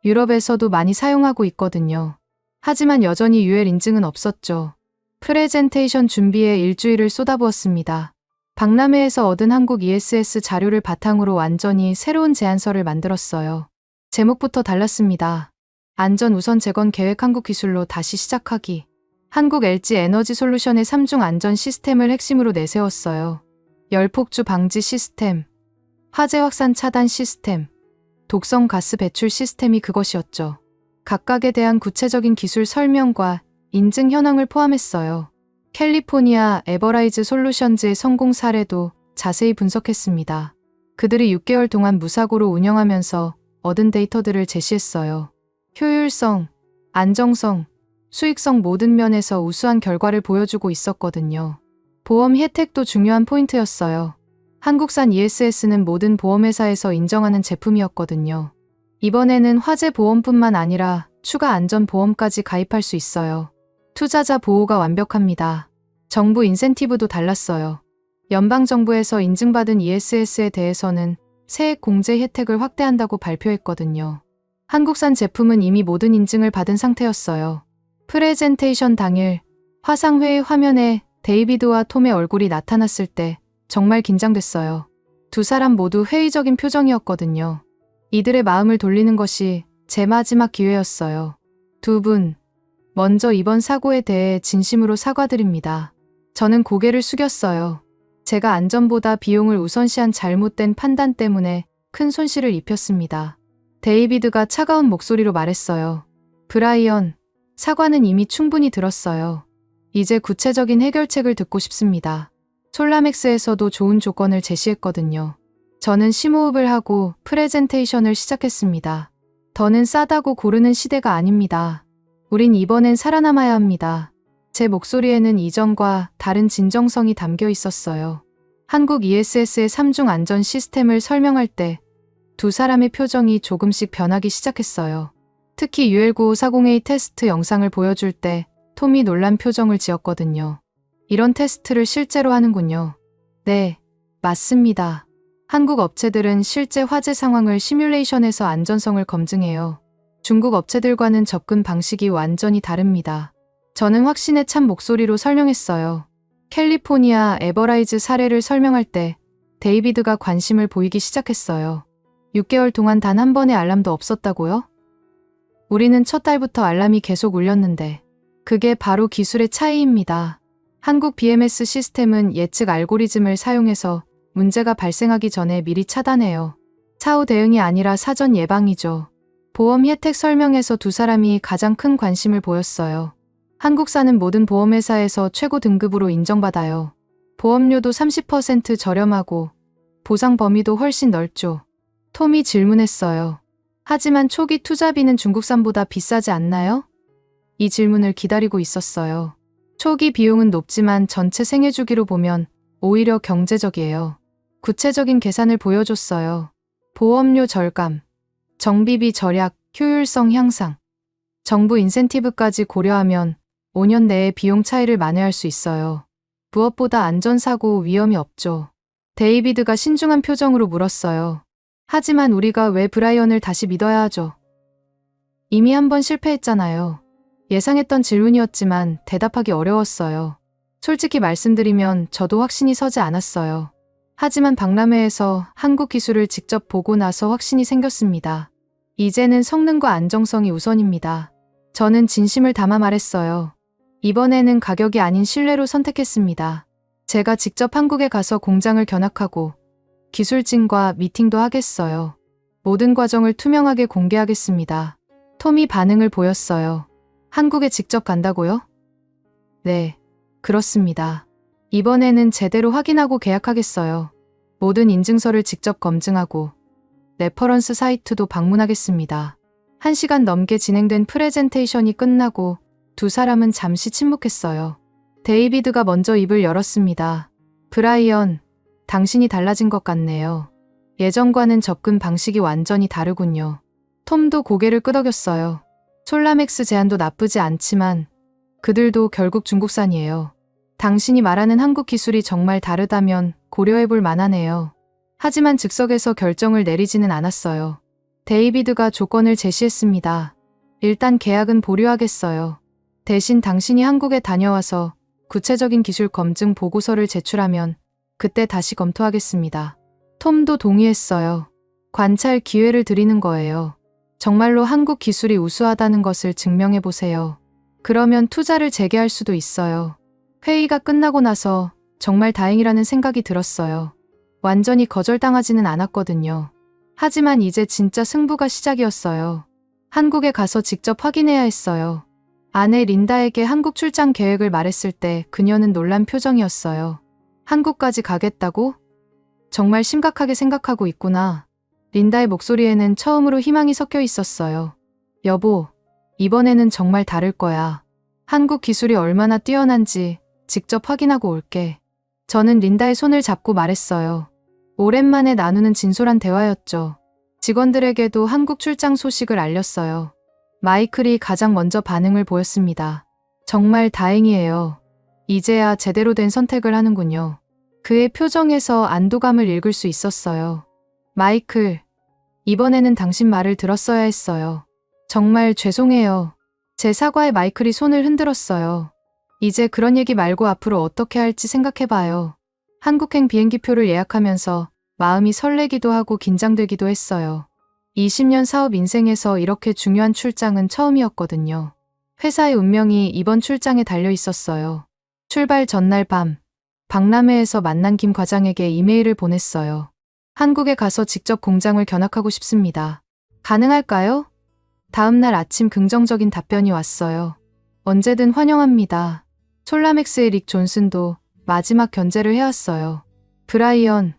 유럽에서도 많이 사용하고 있거든요. 하지만 여전히 UL 인증은 없었죠. 프레젠테이션 준비에 일주일을 쏟아부었습니다. 박람회에서 얻은 한국 ESS 자료를 바탕으로 완전히 새로운 제안서를 만들었어요. 제목부터 달랐습니다. 안전 우선 재건 계획 한국 기술로 다시 시작하기. 한국 LG 에너지 솔루션의 3중 안전 시스템을 핵심으로 내세웠어요. 열폭주 방지 시스템, 화재 확산 차단 시스템, 독성 가스 배출 시스템이 그것이었죠. 각각에 대한 구체적인 기술 설명과 인증 현황을 포함했어요. 캘리포니아 에버라이즈 솔루션즈의 성공 사례도 자세히 분석했습니다. 그들이 6개월 동안 무사고로 운영하면서 얻은 데이터들을 제시했어요. 효율성, 안정성, 수익성 모든 면에서 우수한 결과를 보여주고 있었거든요. 보험 혜택도 중요한 포인트였어요. 한국산 ESS는 모든 보험회사에서 인정하는 제품이었거든요. 이번에는 화재 보험뿐만 아니라 추가 안전보험까지 가입할 수 있어요. 투자자 보호가 완벽합니다. 정부 인센티브도 달랐어요. 연방정부에서 인증받은 ESS에 대해서는 세액 공제 혜택을 확대한다고 발표했거든요. 한국산 제품은 이미 모든 인증을 받은 상태였어요. 프레젠테이션 당일 화상회의 화면에 데이비드와 톰의 얼굴이 나타났을 때 정말 긴장됐어요. 두 사람 모두 회의적인 표정이었거든요. 이들의 마음을 돌리는 것이 제 마지막 기회였어요. 두 분, 먼저 이번 사고에 대해 진심으로 사과드립니다. 저는 고개를 숙였어요. 제가 안전보다 비용을 우선시한 잘못된 판단 때문에 큰 손실을 입혔습니다. 데이비드가 차가운 목소리로 말했어요. 브라이언, 사과는 이미 충분히 들었어요. 이제 구체적인 해결책을 듣고 싶습니다. 솔라맥스에서도 좋은 조건을 제시했거든요. 저는 심호흡을 하고 프레젠테이션을 시작했습니다. 더는 싸다고 고르는 시대가 아닙니다. 우린 이번엔 살아남아야 합니다. 제 목소리에는 이전과 다른 진정성이 담겨 있었어요. 한국 ESS의 3중 안전 시스템을 설명할 때 두 사람의 표정이 조금씩 변하기 시작했어요. 특히 UL9540A 테스트 영상을 보여줄 때 톰이 놀란 표정을 지었거든요. 이런 테스트를 실제로 하는군요. 네, 맞습니다. 한국 업체들은 실제 화재 상황을 시뮬레이션해서 안전성을 검증해요. 중국 업체들과는 접근 방식이 완전히 다릅니다. 저는 확신에 찬 목소리로 설명했어요. 캘리포니아 에버라이즈 사례를 설명할 때 데이비드가 관심을 보이기 시작했어요. 6개월 동안 단 한 번의 알람도 없었다고요? 우리는 첫 달부터 알람이 계속 울렸는데 그게 바로 기술의 차이입니다. 한국 BMS 시스템은 예측 알고리즘을 사용해서 문제가 발생하기 전에 미리 차단해요. 차후 대응이 아니라 사전 예방이죠. 보험 혜택 설명에서 두 사람이 가장 큰 관심을 보였어요. 한국사는 모든 보험회사에서 최고 등급으로 인정받아요. 보험료도 30% 저렴하고 보상 범위도 훨씬 넓죠. 톰이 질문했어요. 하지만 초기 투자비는 중국산보다 비싸지 않나요? 이 질문을 기다리고 있었어요. 초기 비용은 높지만 전체 생애주기로 보면 오히려 경제적이에요. 구체적인 계산을 보여줬어요. 보험료 절감, 정비비 절약, 효율성 향상, 정부 인센티브까지 고려하면 5년 내에 비용 차이를 만회할 수 있어요. 무엇보다 안전사고 위험이 없죠. 데이비드가 신중한 표정으로 물었어요. 하지만 우리가 왜 브라이언을 다시 믿어야 하죠? 이미 한 번 실패했잖아요. 예상했던 질문이었지만 대답하기 어려웠어요. 솔직히 말씀드리면 저도 확신이 서지 않았어요. 하지만 박람회에서 한국 기술을 직접 보고 나서 확신이 생겼습니다. 이제는 성능과 안정성이 우선입니다. 저는 진심을 담아 말했어요. 이번에는 가격이 아닌 신뢰로 선택했습니다. 제가 직접 한국에 가서 공장을 견학하고 기술진과 미팅도 하겠어요. 모든 과정을 투명하게 공개하겠습니다. 톰이 반응을 보였어요. 한국에 직접 간다고요? 네, 그렇습니다. 이번에는 제대로 확인하고 계약하겠어요. 모든 인증서를 직접 검증하고 레퍼런스 사이트도 방문하겠습니다. 1시간 넘게 진행된 프레젠테이션이 끝나고 두 사람은 잠시 침묵했어요. 데이비드가 먼저 입을 열었습니다. 브라이언, 당신이 달라진 것 같네요. 예전과는 접근 방식이 완전히 다르군요. 톰도 고개를 끄덕였어요. 솔라맥스 제안도 나쁘지 않지만 그들도 결국 중국산이에요. 당신이 말하는 한국 기술이 정말 다르다면 고려해볼 만하네요. 하지만 즉석에서 결정을 내리지는 않았어요. 데이비드가 조건을 제시했습니다. 일단 계약은 보류하겠어요. 대신 당신이 한국에 다녀와서 구체적인 기술 검증 보고서를 제출하면 그때 다시 검토하겠습니다. 톰도 동의했어요. 관찰 기회를 드리는 거예요. 정말로 한국 기술이 우수하다는 것을 증명해보세요. 그러면 투자를 재개할 수도 있어요. 회의가 끝나고 나서 정말 다행이라는 생각이 들었어요. 완전히 거절당하지는 않았거든요. 하지만 이제 진짜 승부가 시작이었어요. 한국에 가서 직접 확인해야 했어요. 아내 린다에게 한국 출장 계획을 말했을 때 그녀는 놀란 표정이었어요. 한국까지 가겠다고? 정말 심각하게 생각하고 있구나. 린다의 목소리에는 처음으로 희망이 섞여 있었어요. 여보, 이번에는 정말 다를 거야. 한국 기술이 얼마나 뛰어난지 직접 확인하고 올게. 저는 린다의 손을 잡고 말했어요. 오랜만에 나누는 진솔한 대화였죠. 직원들에게도 한국 출장 소식을 알렸어요. 마이클이 가장 먼저 반응을 보였습니다. 정말 다행이에요. 이제야 제대로 된 선택을 하는군요. 그의 표정에서 안도감을 읽을 수 있었어요. 마이클, 이번에는 당신 말을 들었어야 했어요. 정말 죄송해요. 제 사과에 마이클이 손을 흔들었어요. 이제 그런 얘기 말고 앞으로 어떻게 할지 생각해봐요. 한국행 비행기표를 예약하면서 마음이 설레기도 하고 긴장되기도 했어요. 20년 사업 인생에서 이렇게 중요한 출장은 처음이었거든요. 회사의 운명이 이번 출장에 달려 있었어요. 출발 전날 밤, 박람회에서 만난 김 과장에게 이메일을 보냈어요. 한국에 가서 직접 공장을 견학하고 싶습니다. 가능할까요? 다음 날 아침 긍정적인 답변이 왔어요. 언제든 환영합니다. 솔라맥스의 릭 존슨도 마지막 견제를 해왔어요. 브라이언,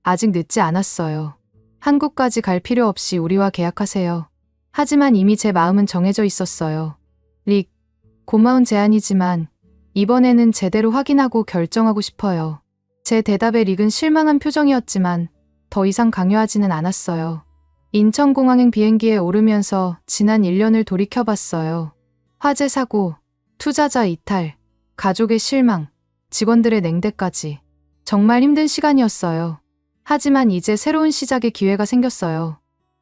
아직 늦지 않았어요. 한국까지 갈 필요 없이 우리와 계약하세요. 하지만 이미 제 마음은 정해져 있었어요. 릭, 고마운 제안이지만 이번에는 제대로 확인하고 결정하고 싶어요. 제 대답에 릭은 실망한 표정이었지만 더 이상 강요하지는 않았어요. 인천공항행 비행기에 오르면서 지난 1년을 돌이켜봤어요. 화재 사고, 투자자 이탈, 가족의 실망, 직원들의 냉대까지. 정말 힘든 시간이었어요. 하지만 이제 새로운 시작의 기회가 생겼어요.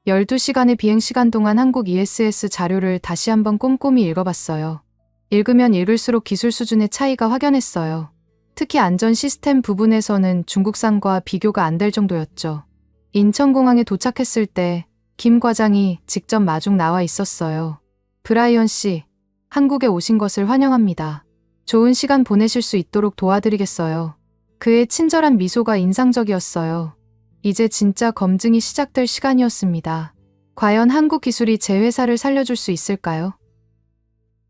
12시간의 비행시간 동안 한국 ESS 자료를 다시 한번 꼼꼼히 읽어봤어요. 읽으면 읽을수록 기술 수준의 차이가 확연했어요. 특히 안전 시스템 부분에서는 중국산과 비교가 안 될 정도였죠. 인천공항에 도착했을 때 김 과장이 직접 마중 나와 있었어요. 브라이언 씨, 한국에 오신 것을 환영합니다. 좋은 시간 보내실 수 있도록 도와드리겠어요. 그의 친절한 미소가 인상적이었어요. 이제 진짜 검증이 시작될 시간이었습니다. 과연 한국 기술이 제 회사를 살려줄 수 있을까요?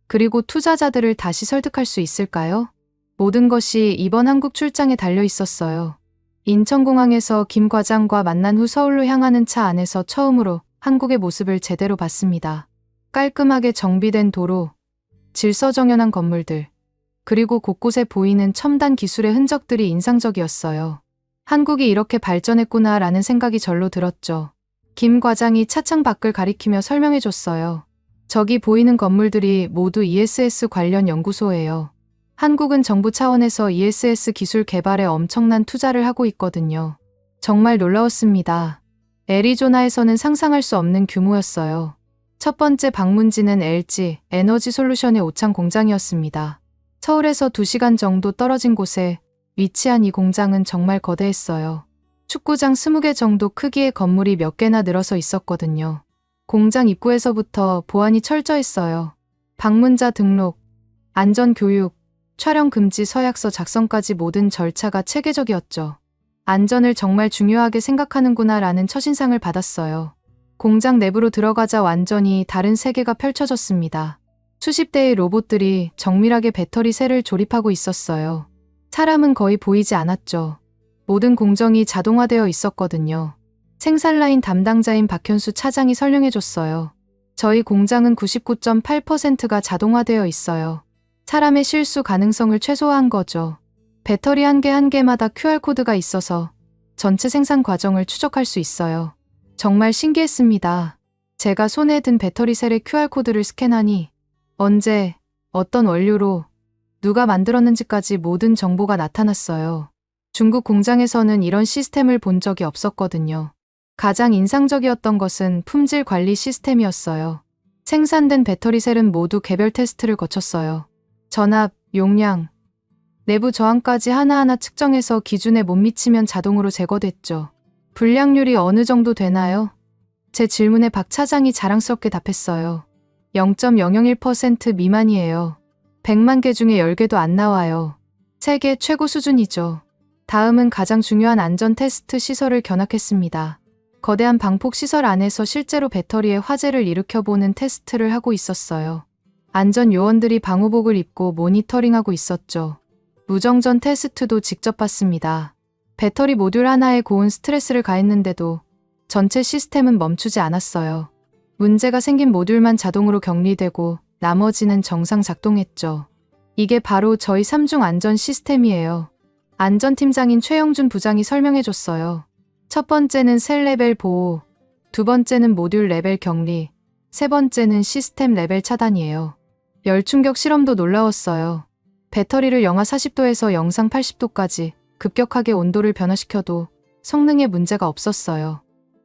그리고 투자자들을 다시 설득할 수 있을까요? 모든 것이 이번 한국 출장에 달려 있었어요. 인천공항에서 김 과장과 만난 후 서울로 향하는 차 안에서 처음으로 한국의 모습을 제대로 봤습니다. 깔끔하게 정비된 도로, 질서정연한 건물들, 그리고 곳곳에 보이는 첨단 기술의 흔적들이 인상적이었어요. 한국이 이렇게 발전했구나라는 생각이 절로 들었죠. 김 과장이 차창 밖을 가리키며 설명해줬어요. 저기 보이는 건물들이 모두 ESS 관련 연구소예요. 한국은 정부 차원에서 ESS 기술 개발에 엄청난 투자를 하고 있거든요. 정말 놀라웠습니다. 애리조나에서는 상상할 수 없는 규모였어요. 첫 번째 방문지는 LG 에너지 솔루션의 오창 공장이었습니다. 서울에서 2시간 정도 떨어진 곳에 위치한 이 공장은 정말 거대했어요. 축구장 20개 정도 크기의 건물이 몇 개나 늘어서 있었거든요. 공장 입구에서부터 보안이 철저했어요. 방문자 등록, 안전교육, 촬영 금지 서약서 작성까지 모든 절차가 체계적이었죠. 안전을 정말 중요하게 생각하는구나 라는 첫인상을 받았어요. 공장 내부로 들어가자 완전히 다른 세계가 펼쳐졌습니다. 수십 대의 로봇들이 정밀하게 배터리 셀을 조립하고 있었어요. 사람은 거의 보이지 않았죠. 모든 공정이 자동화되어 있었거든요. 생산라인 담당자인 박현수 차장이 설명해줬어요. 저희 공장은 99.8%가 자동화되어 있어요. 사람의 실수 가능성을 최소화한 거죠. 배터리 한 개 한 개마다 QR코드가 있어서 전체 생산 과정을 추적할 수 있어요. 정말 신기했습니다. 제가 손에 든 배터리 셀의 QR코드를 스캔하니 언제, 어떤 원료로, 누가 만들었는지까지 모든 정보가 나타났어요. 중국 공장에서는 이런 시스템을 본 적이 없었거든요. 가장 인상적이었던 것은 품질 관리 시스템이었어요. 생산된 배터리 셀은 모두 개별 테스트를 거쳤어요. 전압, 용량, 내부 저항까지 하나하나 측정해서 기준에 못 미치면 자동으로 제거됐죠. 불량률이 어느 정도 되나요? 제 질문에 박 차장이 자랑스럽게 답했어요. 0.001% 미만이에요. 100만 개 중에 10개도 안 나와요. 세계 최고 수준이죠. 다음은 가장 중요한 안전 테스트 시설을 견학했습니다. 거대한 방폭 시설 안에서 실제로 배터리에 화재를 일으켜보는 테스트를 하고 있었어요. 안전 요원들이 방호복을 입고 모니터링하고 있었죠. 무정전 테스트도 직접 봤습니다. 배터리 모듈 하나에 고온 스트레스를 가했는데도 전체 시스템은 멈추지 않았어요. 문제가 생긴 모듈만 자동으로 격리되고 나머지는 정상 작동했죠. 이게 바로 저희 3중 안전 시스템이에요. 안전팀장인 최영준 부장이 설명해줬어요. 첫 번째는 셀 레벨 보호, 두 번째는 모듈 레벨 격리, 세 번째는 시스템 레벨 차단이에요. 열충격 실험도 놀라웠어요. 배터리를 영하 40도에서 영상 80도까지 급격하게 온도를 변화시켜도 성능에 문제가 없었어요.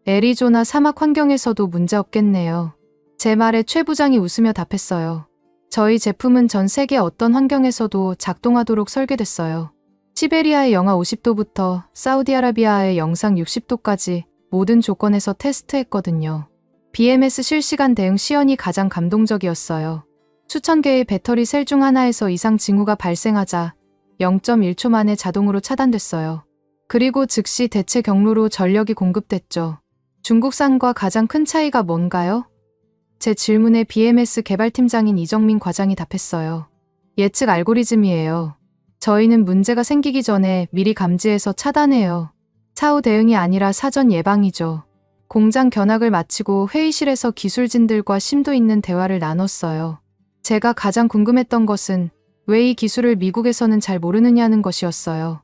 애리조나 사막 환경에서도 문제 없겠네요. 제 말에 최 부장이 웃으며 답했어요. 저희 제품은 전 세계 어떤 환경에서도 작동하도록 설계됐어요. 시베리아의 영하 50도부터 사우디아라비아의 영상 60도까지 모든 조건에서 테스트했거든요. BMS 실시간 대응 시연이 가장 감동적이었어요. 수천 개의 배터리 셀 중 하나에서 이상 징후가 발생하자 0.1초 만에 자동으로 차단됐어요. 그리고 즉시 대체 경로로 전력이 공급됐죠. 중국산과 가장 큰 차이가 뭔가요? 제 질문에 BMS 개발팀장인 이정민 과장이 답했어요. 예측 알고리즘이에요. 저희는 문제가 생기기 전에 미리 감지해서 차단해요. 사후 대응이 아니라 사전 예방이죠. 공장 견학을 마치고 회의실에서 기술진들과 심도 있는 대화를 나눴어요. 제가 가장 궁금했던 것은 왜 이 기술을 미국에서는 잘 모르느냐는 것이었어요.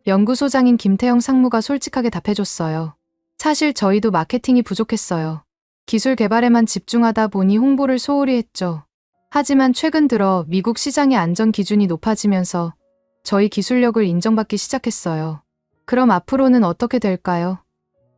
연구소장인 김태영 상무가 솔직하게 답해줬어요. 사실 저희도 마케팅이 부족했어요. 기술 개발에만 집중하다 보니 홍보를 소홀히 했죠. 하지만 최근 들어 미국 시장의 안전 기준이 높아지면서 저희 기술력을 인정받기 시작했어요. 그럼 앞으로는 어떻게 될까요?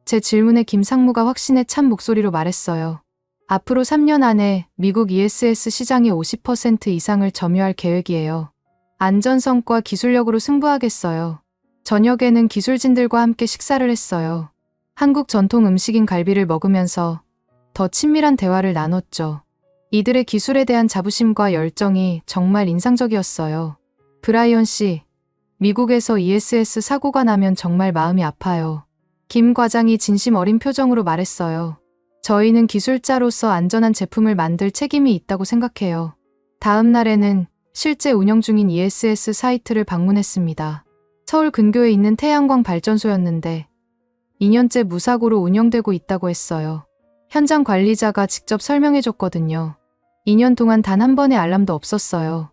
제 질문에 김 상무가 확신에 찬 목소리로 말했어요. 앞으로 3년 안에 미국 ESS 시장의 50% 이상을 점유할 계획이에요. 안전성과 기술력으로 승부하겠어요. 저녁에는 기술진들과 함께 식사를 했어요. 한국 전통 음식인 갈비를 먹으면서 더 친밀한 대화를 나눴죠. 이들의 기술에 대한 자부심과 열정이 정말 인상적이었어요. 브라이언 씨, 미국에서 ESS 사고가 나면 정말 마음이 아파요. 김 과장이 진심 어린 표정으로 말했어요. 저희는 기술자로서 안전한 제품을 만들 책임이 있다고 생각해요. 다음 날에는 실제 운영 중인 ESS 사이트를 방문했습니다. 서울 근교에 있는 태양광 발전소였는데 2년째 무사고로 운영되고 있다고 했어요. 현장 관리자가 직접 설명해줬거든요. 2년 동안 단 한 번의 알람도 없었어요.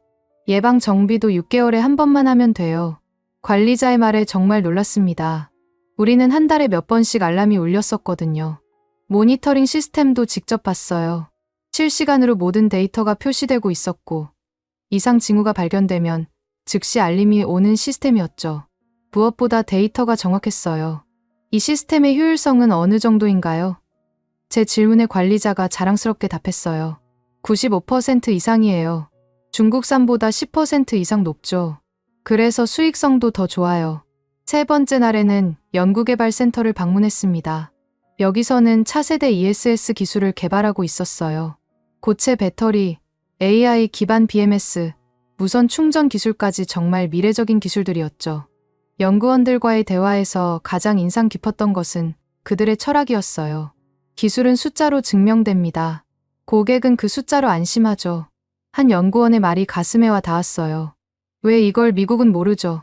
예방 정비도 6개월에 한 번만 하면 돼요. 관리자의 말에 정말 놀랐습니다. 우리는 한 달에 몇 번씩 알람이 울렸었거든요. 모니터링 시스템도 직접 봤어요. 실시간으로 모든 데이터가 표시되고 있었고 이상 징후가 발견되면 즉시 알림이 오는 시스템이었죠. 무엇보다 데이터가 정확했어요. 이 시스템의 효율성은 어느 정도인가요? 제 질문에 관리자가 자랑스럽게 답했어요. 95% 이상이에요. 중국산보다 10% 이상 높죠. 그래서 수익성도 더 좋아요. 세 번째 날에는 연구개발센터를 방문했습니다. 여기서는 차세대 ESS 기술을 개발하고 있었어요. 고체 배터리, AI 기반 BMS, 무선 충전 기술까지 정말 미래적인 기술들이었죠. 연구원들과의 대화에서 가장 인상 깊었던 것은 그들의 철학이었어요. 기술은 숫자로 증명됩니다. 고객은 그 숫자로 안심하죠. 한 연구원의 말이 가슴에 와 닿았어요. 왜 이걸 미국은 모르죠?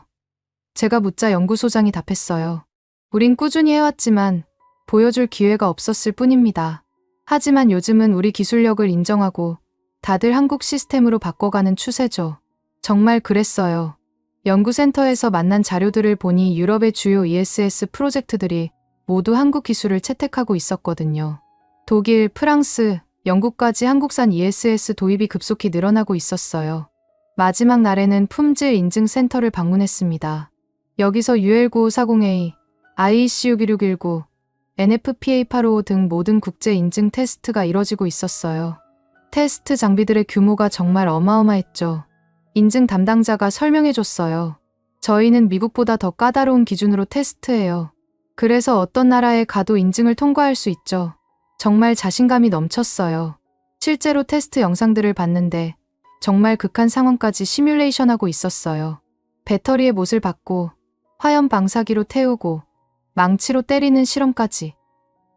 제가 묻자 연구소장이 답했어요. 우린 꾸준히 해왔지만 보여줄 기회가 없었을 뿐입니다. 하지만 요즘은 우리 기술력을 인정하고 다들 한국 시스템으로 바꿔가는 추세죠. 정말 그랬어요. 연구센터에서 만난 자료들을 보니 유럽의 주요 ESS 프로젝트들이 모두 한국 기술을 채택하고 있었거든요. 독일, 프랑스, 영국까지 한국산 ESS 도입이 급속히 늘어나고 있었어요. 마지막 날에는 품질 인증 센터를 방문했습니다. 여기서 UL9540A, IEC61619, NFPA855 등 모든 국제 인증 테스트가 이뤄지고 있었어요. 테스트 장비들의 규모가 정말 어마어마했죠. 인증 담당자가 설명해줬어요. 저희는 미국보다 더 까다로운 기준으로 테스트해요. 그래서 어떤 나라에 가도 인증을 통과할 수 있죠. 정말 자신감이 넘쳤어요. 실제로 테스트 영상들을 봤는데 정말 극한 상황까지 시뮬레이션하고 있었어요. 배터리에 못을 박고 화염 방사기로 태우고 망치로 때리는 실험까지.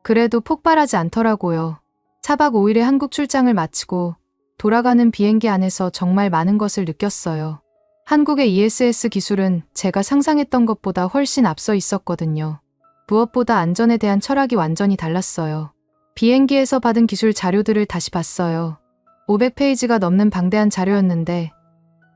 그래도 폭발하지 않더라고요. 4박 5일의 한국 출장을 마치고 돌아가는 비행기 안에서 정말 많은 것을 느꼈어요. 한국의 ESS 기술은 제가 상상했던 것보다 훨씬 앞서 있었거든요. 무엇보다 안전에 대한 철학이 완전히 달랐어요. 비행기에서 받은 기술 자료들을 다시 봤어요. 500페이지가 넘는 방대한 자료였는데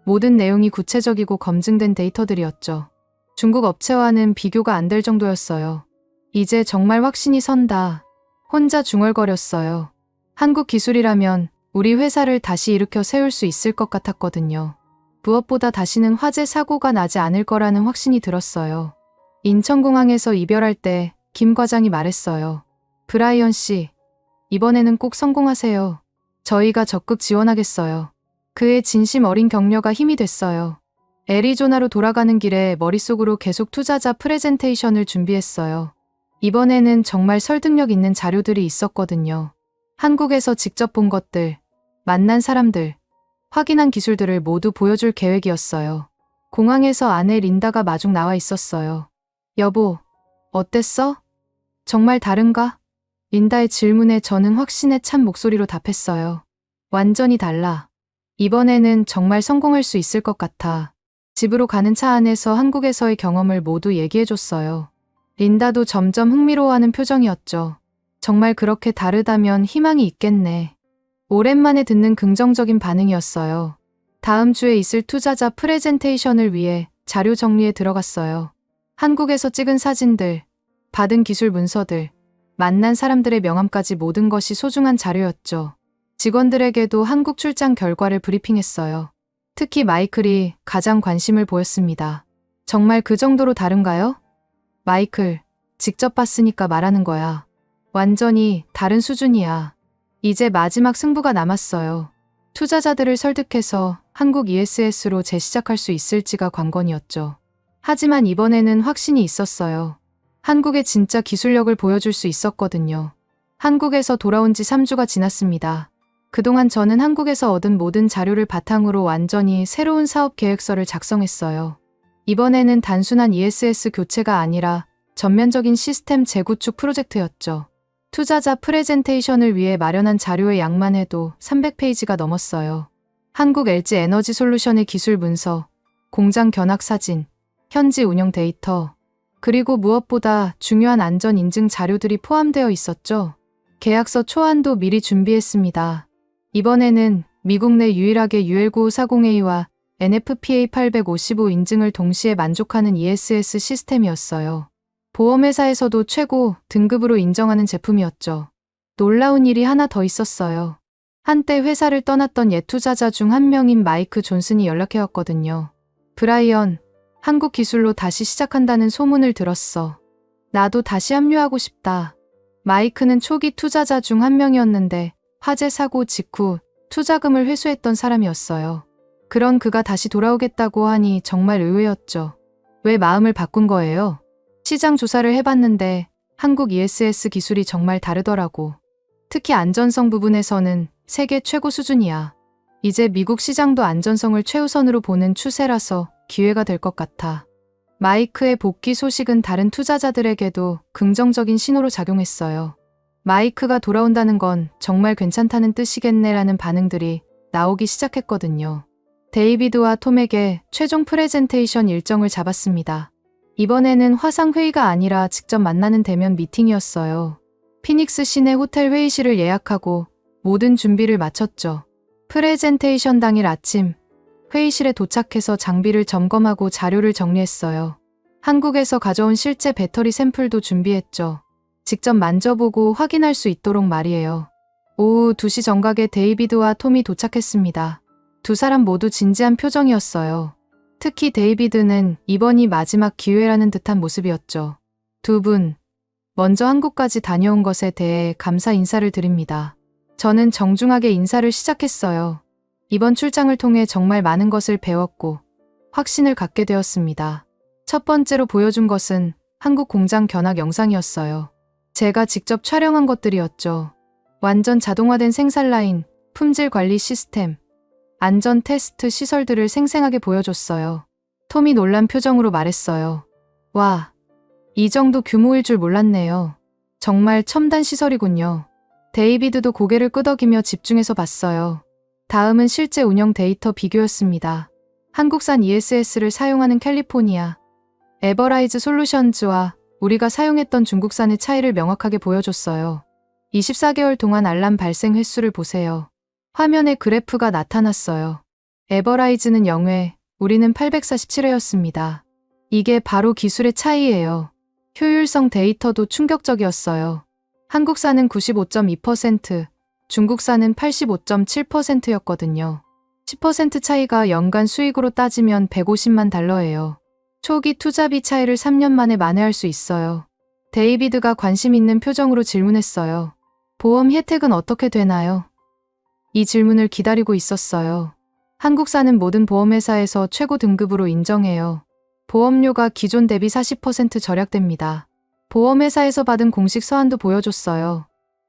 모든 내용이 구체적이고 검증된 데이터들이었죠. 중국 업체와는 비교가 안 될 정도였어요. 이제 정말 확신이 선다. 혼자 중얼거렸어요. 한국 기술이라면 우리 회사를 다시 일으켜 세울 수 있을 것 같았거든요. 무엇보다 다시는 화재 사고가 나지 않을 거라는 확신이 들었어요. 인천공항에서 이별할 때 김 과장이 말했어요. 브라이언 씨, 이번에는 꼭 성공하세요. 저희가 적극 지원하겠어요. 그의 진심 어린 격려가 힘이 됐어요. 애리조나로 돌아가는 길에 머릿속으로 계속 투자자 프레젠테이션을 준비했어요. 이번에는 정말 설득력 있는 자료들이 있었거든요. 한국에서 직접 본 것들, 만난 사람들, 확인한 기술들을 모두 보여줄 계획이었어요. 공항에서 아내 린다가 마중 나와 있었어요. 여보, 어땠어? 정말 다른가? 린다의 질문에 저는 확신에 찬 목소리로 답했어요. 완전히 달라. 이번에는 정말 성공할 수 있을 것 같아. 집으로 가는 차 안에서 한국에서의 경험을 모두 얘기해줬어요. 린다도 점점 흥미로워하는 표정이었죠. 정말 그렇게 다르다면 희망이 있겠네. 오랜만에 듣는 긍정적인 반응이었어요. 다음 주에 있을 투자자 프레젠테이션을 위해 자료 정리에 들어갔어요. 한국에서 찍은 사진들, 받은 기술 문서들, 만난 사람들의 명함까지 모든 것이 소중한 자료였죠. 직원들에게도 한국 출장 결과를 브리핑했어요. 특히 마이클이 가장 관심을 보였습니다. 정말 그 정도로 다른가요? 마이클, 직접 봤으니까 말하는 거야. 완전히 다른 수준이야. 이제 마지막 승부가 남았어요. 투자자들을 설득해서 한국 ESS로 재시작할 수 있을지가 관건이었죠. 하지만 이번에는 확신이 있었어요. 한국의 진짜 기술력을 보여줄 수 있었거든요. 한국에서 돌아온 지 3주가 지났습니다. 그동안 저는 한국에서 얻은 모든 자료를 바탕으로 완전히 새로운 사업 계획서를 작성했어요. 이번에는 단순한 ESS 교체가 아니라 전면적인 시스템 재구축 프로젝트였죠. 투자자 프레젠테이션을 위해 마련한 자료의 양만 해도 300페이지가 넘었어요. 한국 LG 에너지 솔루션의 기술 문서, 공장 견학 사진, 현지 운영 데이터, 그리고 무엇보다 중요한 안전 인증 자료들이 포함되어 있었죠. 계약서 초안도 미리 준비했습니다. 이번에는 미국 내 유일하게 UL9540A와 NFPA 855 인증을 동시에 만족하는 ESS 시스템이었어요. 보험회사에서도 최고 등급으로 인정하는 제품이었죠. 놀라운 일이 하나 더 있었어요. 한때 회사를 떠났던 옛 투자자 중 한 명인 마이크 존슨이 연락해왔거든요. 브라이언, 한국 기술로 다시 시작한다는 소문을 들었어. 나도 다시 합류하고 싶다. 마이크는 초기 투자자 중 한 명이었는데 화재 사고 직후 투자금을 회수했던 사람이었어요. 그런 그가 다시 돌아오겠다고 하니 정말 의외였죠. 왜 마음을 바꾼 거예요? 시장 조사를 해봤는데 한국 ESS 기술이 정말 다르더라고. 특히 안전성 부분에서는 세계 최고 수준이야. 이제 미국 시장도 안전성을 최우선으로 보는 추세라서 기회가 될 것 같아. 마이크의 복귀 소식은 다른 투자자들에게도 긍정적인 신호로 작용했어요. 마이크가 돌아온다는 건 정말 괜찮다는 뜻이겠네라는 반응들이 나오기 시작했거든요. 데이비드와 톰에게 최종 프레젠테이션 일정을 잡았습니다. 이번에는 화상회의가 아니라 직접 만나는 대면 미팅이었어요. 피닉스 시내 호텔 회의실을 예약하고 모든 준비를 마쳤죠. 프레젠테이션 당일 아침, 회의실에 도착해서 장비를 점검하고 자료를 정리했어요. 한국에서 가져온 실제 배터리 샘플도 준비했죠. 직접 만져보고 확인할 수 있도록 말이에요. 오후 2시 정각에 데이비드와 톰이 도착했습니다. 두 사람 모두 진지한 표정이었어요. 특히 데이비드는 이번이 마지막 기회라는 듯한 모습이었죠. 두 분, 먼저 한국까지 다녀온 것에 대해 감사 인사를 드립니다. 저는 정중하게 인사를 시작했어요. 이번 출장을 통해 정말 많은 것을 배웠고 확신을 갖게 되었습니다. 첫 번째로 보여준 것은 한국 공장 견학 영상이었어요. 제가 직접 촬영한 것들이었죠. 완전 자동화된 생산 라인, 품질 관리 시스템, 안전 테스트 시설들을 생생하게 보여줬어요. 톰이 놀란 표정으로 말했어요. 와, 이 정도 규모일 줄 몰랐네요. 정말 첨단 시설이군요. 데이비드도 고개를 끄덕이며 집중해서 봤어요. 다음은 실제 운영 데이터 비교였습니다. 한국산 ESS를 사용하는 캘리포니아, 에버라이즈 솔루션즈와 우리가 사용했던 중국산의 차이를 명확하게 보여줬어요. 24개월 동안 알람 발생 횟수를 보세요. 화면에 그래프가 나타났어요. 에버라이즈는 0회, 우리는 847회였습니다. 이게 바로 기술의 차이예요. 효율성 데이터도 충격적이었어요. 한국산은 95.2%, 중국산은 85.7%였거든요. 10% 차이가 연간 수익으로 따지면 150만 달러예요. 초기 투자비 차이를 3년 만에 만회할 수 있어요. 데이비드가 관심 있는 표정으로 질문했어요. 보험 혜택은 어떻게 되나요? 이 질문을 기다리고 있었어요. 한국사는 모든 보험회사에서 최고 등급으로 인정해요. 보험료가 기존 대비 40% 절약됩니다. 보험회사에서 받은 공식 서한도 보여줬어요.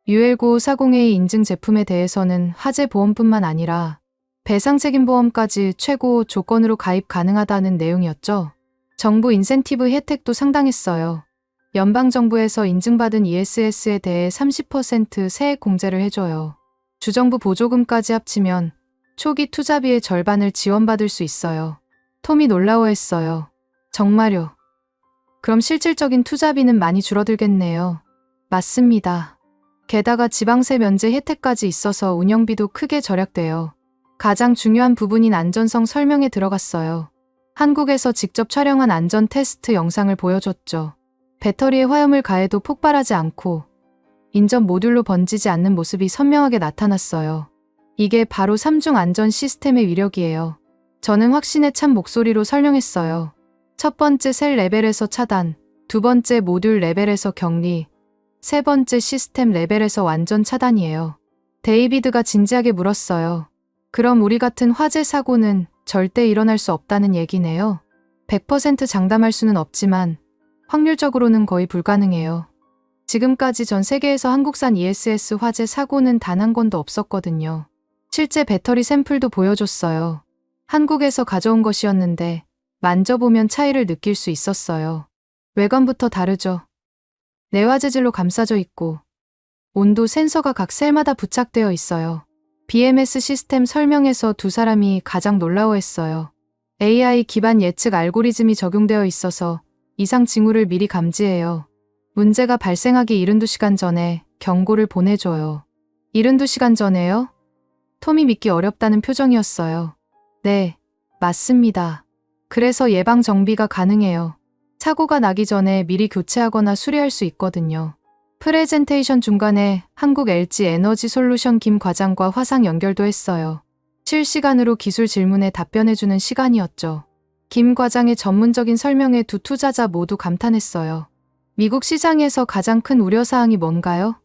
UL9540A 인증 제품에 대해서는 화재 보험뿐만 아니라 배상책임보험까지 최고 조건으로 가입 가능하다는 내용이었죠. 정부 인센티브 혜택도 상당했어요. 연방정부에서 인증받은 ESS에 대해 30% 세액 공제를 해줘요. 주정부 보조금까지 합치면 초기 투자비의 절반을 지원받을 수 있어요. 톰이 놀라워했어요. 정말요? 그럼 실질적인 투자비는 많이 줄어들겠네요. 맞습니다. 게다가 지방세 면제 혜택까지 있어서 운영비도 크게 절약돼요. 가장 중요한 부분인 안전성 설명에 들어갔어요. 한국에서 직접 촬영한 안전 테스트 영상을 보여줬죠. 배터리에 화염을 가해도 폭발하지 않고 인접 모듈로 번지지 않는 모습이 선명하게 나타났어요. 이게 바로 3중 안전 시스템의 위력이에요. 저는 확신에 찬 목소리로 설명했어요. 첫 번째 셀 레벨에서 차단, 두 번째 모듈 레벨에서 격리, 세 번째 시스템 레벨에서 완전 차단이에요. 데이비드가 진지하게 물었어요. 그럼 우리 같은 화재 사고는 절대 일어날 수 없다는 얘기네요. 100% 장담할 수는 없지만 확률적으로는 거의 불가능해요. 지금까지 전 세계에서 한국산 ESS 화재 사고는 단 한 건도 없었거든요. 실제 배터리 샘플도 보여줬어요. 한국에서 가져온 것이었는데 만져보면 차이를 느낄 수 있었어요. 외관부터 다르죠. 내화 재질로 감싸져 있고 온도 센서가 각 셀마다 부착되어 있어요. BMS 시스템 설명에서 두 사람이 가장 놀라워했어요. AI 기반 예측 알고리즘이 적용되어 있어서 이상 징후를 미리 감지해요. 문제가 발생하기 72시간 전에 경고를 보내줘요. 72시간 전에요? 톰이 믿기 어렵다는 표정이었어요. 네, 맞습니다. 그래서 예방 정비가 가능해요. 사고가 나기 전에 미리 교체하거나 수리할 수 있거든요. 프레젠테이션 중간에 한국 LG 에너지 솔루션 김 과장과 화상 연결도 했어요. 실시간으로 기술 질문에 답변해주는 시간이었죠. 김 과장의 전문적인 설명에 두 투자자 모두 감탄했어요. 미국 시장에서 가장 큰 우려사항이 뭔가요?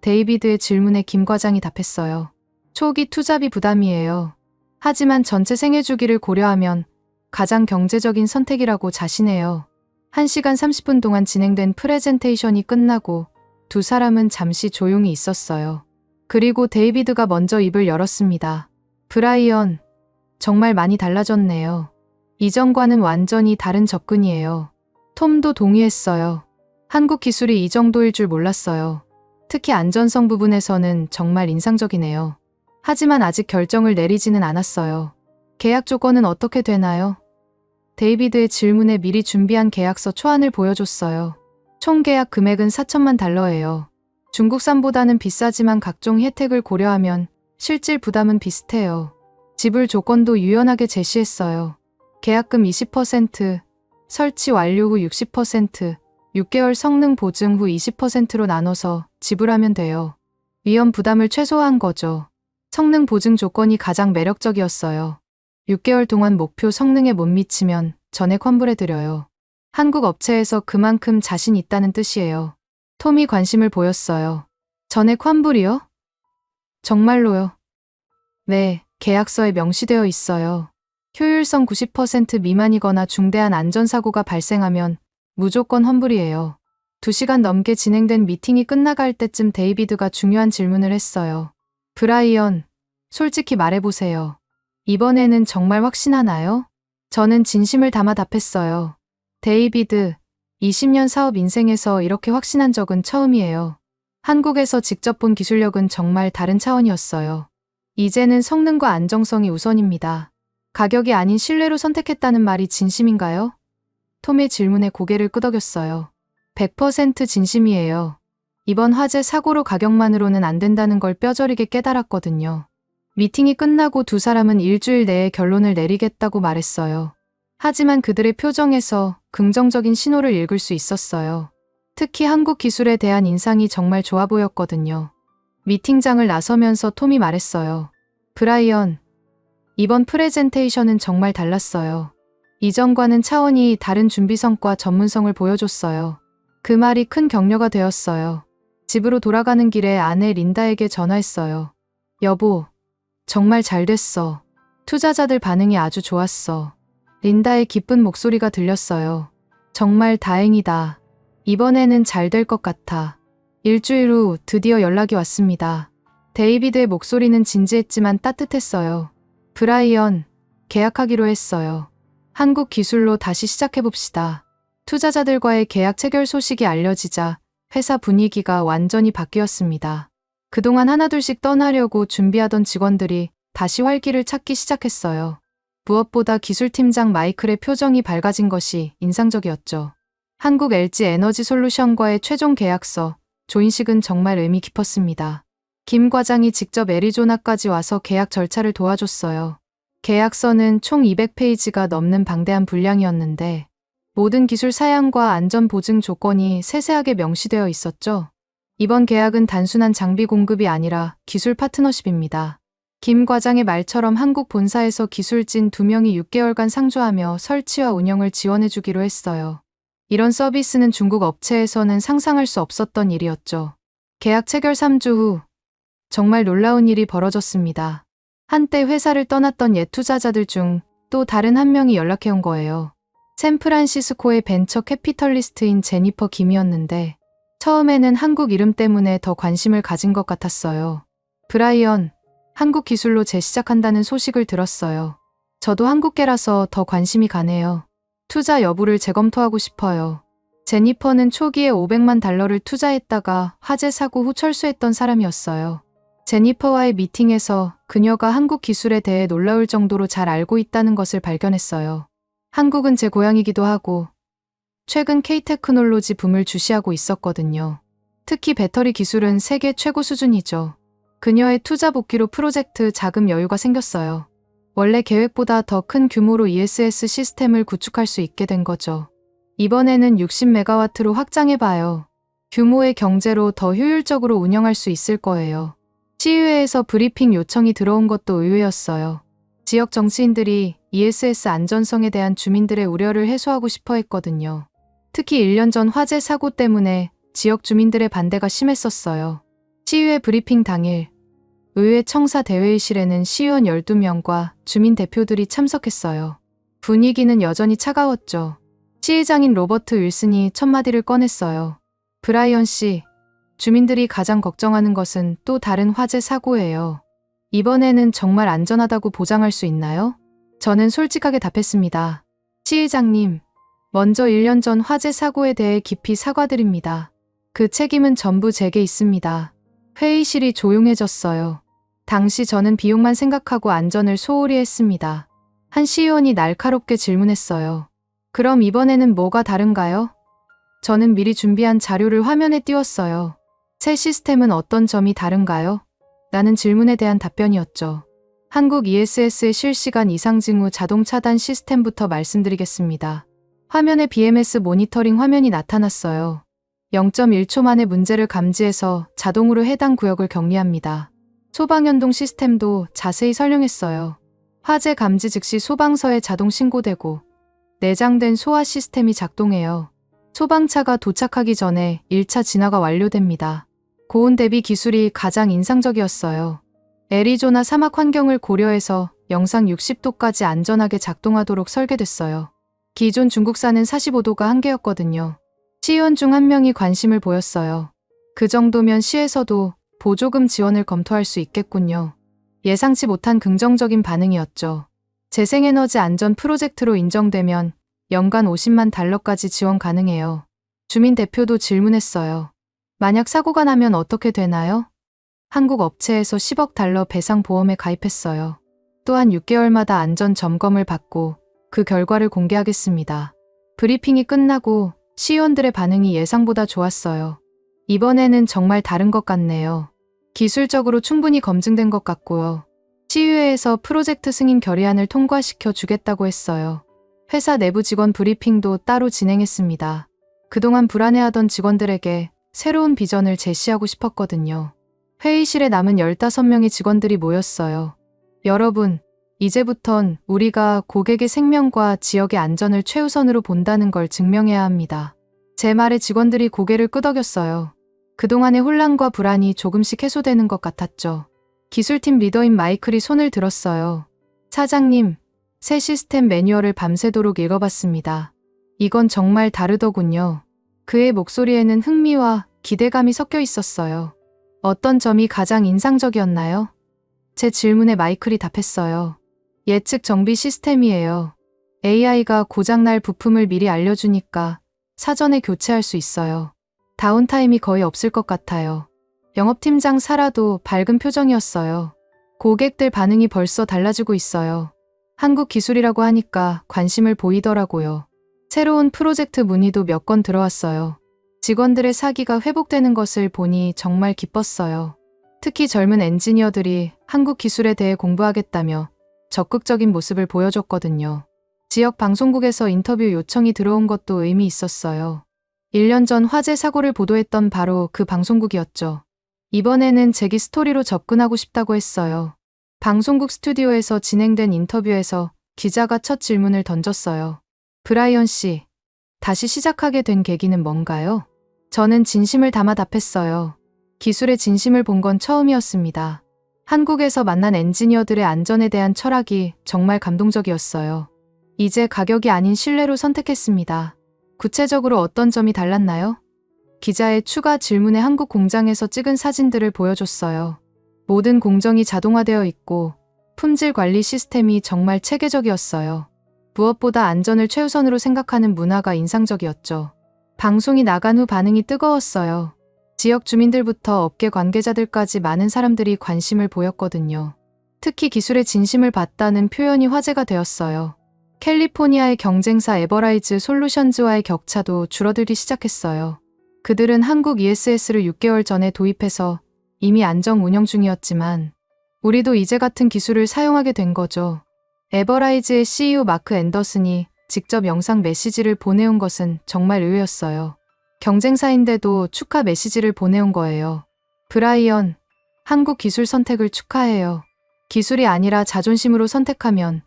데이비드의 질문에 김 과장이 답했어요. 초기 투자비 부담이에요. 하지만 전체 생애 주기를 고려하면 가장 경제적인 선택이라고 자신해요. 1시간 30분 동안 진행된 프레젠테이션이 끝나고 두 사람은 잠시 조용히 있었어요. 그리고 데이비드가 먼저 입을 열었습니다. 브라이언, 정말 많이 달라졌네요. 이전과는 완전히 다른 접근이에요. 톰도 동의했어요. 한국 기술이 이 정도일 줄 몰랐어요. 특히 안전성 부분에서는 정말 인상적이네요. 하지만 아직 결정을 내리지는 않았어요. 계약 조건은 어떻게 되나요? 데이비드의 질문에 미리 준비한 계약서 초안을 보여줬어요. 총 계약 금액은 4천만 달러예요. 중국산보다는 비싸지만 각종 혜택을 고려하면 실질 부담은 비슷해요. 지불 조건도 유연하게 제시했어요. 계약금 20%, 설치 완료 후 60%, 6개월 성능 보증 후 20%로 나눠서 지불하면 돼요. 위험 부담을 최소화한 거죠. 성능 보증 조건이 가장 매력적이었어요. 6개월 동안 목표 성능에 못 미치면 전액 환불해드려요. 한국 업체에서 그만큼 자신 있다는 뜻이에요. 톰이 관심을 보였어요. 전액 환불이요? 정말로요? 네, 계약서에 명시되어 있어요. 효율성 90% 미만이거나 중대한 안전사고가 발생하면 무조건 환불이에요. 2시간 넘게 진행된 미팅이 끝나갈 때쯤 데이비드가 중요한 질문을 했어요. 브라이언, 솔직히 말해보세요. 이번에는 정말 확신하나요? 저는 진심을 담아 답했어요. 데이비드, 20년 사업 인생에서 이렇게 확신한 적은 처음이에요. 한국에서 직접 본 기술력은 정말 다른 차원이었어요. 이제는 성능과 안정성이 우선입니다. 가격이 아닌 신뢰로 선택했다는 말이 진심인가요? 톰의 질문에 고개를 끄덕였어요. 100% 진심이에요. 이번 화재 사고로 가격만으로는 안 된다는 걸 뼈저리게 깨달았거든요. 미팅이 끝나고 두 사람은 일주일 내에 결론을 내리겠다고 말했어요. 하지만 그들의 표정에서 긍정적인 신호를 읽을 수 있었어요. 특히 한국 기술에 대한 인상이 정말 좋아 보였거든요. 미팅장을 나서면서 톰이 말했어요. 브라이언, 이번 프레젠테이션은 정말 달랐어요. 이전과는 차원이 다른 준비성과 전문성을 보여줬어요. 그 말이 큰 격려가 되었어요. 집으로 돌아가는 길에 아내 린다에게 전화했어요. 여보, 정말 잘 됐어. 투자자들 반응이 아주 좋았어. 린다의 기쁜 목소리가 들렸어요. 정말 다행이다. 이번에는 잘 될 것 같아. 일주일 후 드디어 연락이 왔습니다. 데이비드의 목소리는 진지했지만 따뜻했어요. 브라이언, 계약하기로 했어요. 한국 기술로 다시 시작해봅시다. 투자자들과의 계약 체결 소식이 알려지자 회사 분위기가 완전히 바뀌었습니다. 그동안 하나둘씩 떠나려고 준비하던 직원들이 다시 활기를 찾기 시작했어요. 무엇보다 기술팀장 마이클의 표정이 밝아진 것이 인상적이었죠. 한국 LG 에너지 솔루션과의 최종 계약서, 조인식은 정말 의미 깊었습니다. 김 과장이 직접 애리조나까지 와서 계약 절차를 도와줬어요. 계약서는 총 200페이지가 넘는 방대한 분량이었는데 모든 기술 사양과 안전 보증 조건이 세세하게 명시되어 있었죠. 이번 계약은 단순한 장비 공급이 아니라 기술 파트너십입니다. 김 과장의 말처럼 한국 본사에서 기술진 2명이 6개월간 상주하며 설치와 운영을 지원해주기로 했어요. 이런 서비스는 중국 업체에서는 상상할 수 없었던 일이었죠. 계약 체결 3주 후 정말 놀라운 일이 벌어졌습니다. 한때 회사를 떠났던 옛 투자자들 중 또 다른 한 명이 연락해온 거예요. 샌프란시스코의 벤처 캐피털리스트인 제니퍼 김이었는데 처음에는 한국 이름 때문에 더 관심을 가진 것 같았어요. 브라이언, 한국 기술로 재시작한다는 소식을 들었어요. 저도 한국계라서 더 관심이 가네요. 투자 여부를 재검토하고 싶어요. 제니퍼는 초기에 $500만 투자했다가 화재 사고 후 철수했던 사람이었어요. 제니퍼와의 미팅에서 그녀가 한국 기술에 대해 놀라울 정도로 잘 알고 있다는 것을 발견했어요. 한국은 제 고향이기도 하고 최근 K테크놀로지 붐을 주시하고 있었거든요. 특히 배터리 기술은 세계 최고 수준이죠. 그녀의 투자 복귀로 프로젝트 자금 여유가 생겼어요. 원래 계획보다 더 큰 규모로 ESS 시스템을 구축할 수 있게 된 거죠. 이번에는 60메가와트로 확장해봐요. 규모의 경제로 더 효율적으로 운영할 수 있을 거예요. 시의회에서 브리핑 요청이 들어온 것도 의외였어요. 지역 정치인들이 ESS 안전성에 대한 주민들의 우려를 해소하고 싶어 했거든요. 특히 1년 전 화재 사고 때문에 지역 주민들의 반대가 심했었어요. 시의회 브리핑 당일, 의회 청사 대회의실에는 시의원 12명과 주민 대표들이 참석했어요. 분위기는 여전히 차가웠죠. 시의장인 로버트 윌슨이 첫 마디를 꺼냈어요. 브라이언 씨, 주민들이 가장 걱정하는 것은 또 다른 화재 사고예요. 이번에는 정말 안전하다고 보장할 수 있나요? 저는 솔직하게 답했습니다. 시의장님, 먼저 1년 전 화재 사고에 대해 깊이 사과드립니다. 그 책임은 전부 제게 있습니다. 회의실이 조용해졌어요. 당시 저는 비용만 생각하고 안전을 소홀히 했습니다. 한 시의원이 날카롭게 질문했어요. 그럼 이번에는 뭐가 다른가요? 저는 미리 준비한 자료를 화면에 띄웠어요. 새 시스템은 어떤 점이 다른가요? 라는 질문에 대한 답변이었죠. 한국 ESS의 실시간 이상 징후 자동 차단 시스템부터 말씀드리겠습니다. 화면에 BMS 모니터링 화면이 나타났어요. 0.1초 만에 문제를 감지해서 자동으로 해당 구역을 격리합니다. 소방연동 시스템도 자세히 설명했어요. 화재 감지 즉시 소방서에 자동 신고되고 내장된 소화 시스템이 작동해요. 소방차가 도착하기 전에 1차 진화가 완료됩니다. 고온 대비 기술이 가장 인상적이었어요. 애리조나 사막 환경을 고려해서 영상 60도까지 안전하게 작동하도록 설계됐어요. 기존 중국산은 45도가 한계였거든요. 시의원 중 한 명이 관심을 보였어요. 그 정도면 시에서도 보조금 지원을 검토할 수 있겠군요. 예상치 못한 긍정적인 반응이었죠. 재생에너지 안전 프로젝트로 인정되면 연간 $50만 지원 가능해요. 주민 대표도 질문했어요. 만약 사고가 나면 어떻게 되나요? 한국 업체에서 $10억 배상 보험에 가입했어요. 또한 6개월마다 안전 점검을 받고 그 결과를 공개하겠습니다. 브리핑이 끝나고 시의원들의 반응이 예상보다 좋았어요. 이번에는 정말 다른 것 같네요. 기술적으로 충분히 검증된 것 같고요. 시의회에서 프로젝트 승인 결의안을 통과시켜 주겠다고 했어요. 회사 내부 직원 브리핑도 따로 진행했습니다. 그동안 불안해하던 직원들에게 새로운 비전을 제시하고 싶었거든요. 회의실에 남은 15명의 직원들이 모였어요. 여러분, 이제부턴 우리가 고객의 생명과 지역의 안전을 최우선으로 본다는 걸 증명해야 합니다. 제 말에 직원들이 고개를 끄덕였어요. 그동안의 혼란과 불안이 조금씩 해소되는 것 같았죠. 기술팀 리더인 마이클이 손을 들었어요. 사장님, 새 시스템 매뉴얼을 밤새도록 읽어봤습니다. 이건 정말 다르더군요. 그의 목소리에는 흥미와 기대감이 섞여 있었어요. 어떤 점이 가장 인상적이었나요? 제 질문에 마이클이 답했어요. 예측 정비 시스템이에요. AI가 고장날 부품을 미리 알려주니까 사전에 교체할 수 있어요. 다운타임이 거의 없을 것 같아요. 영업팀장 사라도 밝은 표정이었어요. 고객들 반응이 벌써 달라지고 있어요. 한국 기술이라고 하니까 관심을 보이더라고요. 새로운 프로젝트 문의도 몇 건 들어왔어요. 직원들의 사기가 회복되는 것을 보니 정말 기뻤어요. 특히 젊은 엔지니어들이 한국 기술에 대해 공부하겠다며 적극적인 모습을 보여줬거든요. 지역 방송국에서 인터뷰 요청이 들어온 것도 의미 있었어요. 1년 전 화재 사고를 보도했던 바로 그 방송국이었죠. 이번에는 제기 스토리로 접근하고 싶다고 했어요. 방송국 스튜디오에서 진행된 인터뷰에서 기자가 첫 질문을 던졌어요. 브라이언 씨, 다시 시작하게 된 계기는 뭔가요? 저는 진심을 담아 답했어요. 기술의 진심을 본 건 처음이었습니다. 한국에서 만난 엔지니어들의 안전에 대한 철학이 정말 감동적이었어요. 이제 가격이 아닌 신뢰로 선택했습니다. 구체적으로 어떤 점이 달랐나요? 기자의 추가 질문에 한국 공장에서 찍은 사진들을 보여줬어요. 모든 공정이 자동화되어 있고 품질 관리 시스템이 정말 체계적이었어요. 무엇보다 안전을 최우선으로 생각하는 문화가 인상적이었죠. 방송이 나간 후 반응이 뜨거웠어요. 지역 주민들부터 업계 관계자들까지 많은 사람들이 관심을 보였거든요. 특히 기술의 진심을 봤다는 표현이 화제가 되었어요. 캘리포니아의 경쟁사 에버라이즈 솔루션즈와의 격차도 줄어들기 시작했어요. 그들은 한국 ESS를 6개월 전에 도입해서 이미 안정 운영 중이었지만 우리도 이제 같은 기술을 사용하게 된 거죠. 에버라이즈의 CEO 마크 앤더슨이 직접 영상 메시지를 보내온 것은 정말 의외였어요. 경쟁사인데도 축하 메시지를 보내온 거예요. 브라이언, 한국 기술 선택을 축하해요. 기술이 아니라 자존심으로 선택하면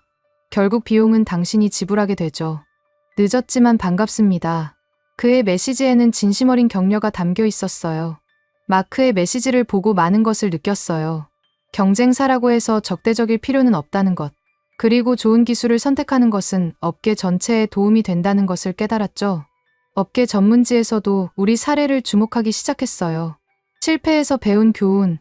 결국 비용은 당신이 지불하게 되죠. 늦었지만 반갑습니다. 그의 메시지에는 진심 어린 격려가 담겨 있었어요. 마크의 메시지를 보고 많은 것을 느꼈어요. 경쟁사라고 해서 적대적일 필요는 없다는 것. 그리고 좋은 기술을 선택하는 것은 업계 전체에 도움이 된다는 것을 깨달았죠. 업계 전문지에서도 우리 사례를 주목하기 시작했어요. 실패에서 배운 교훈.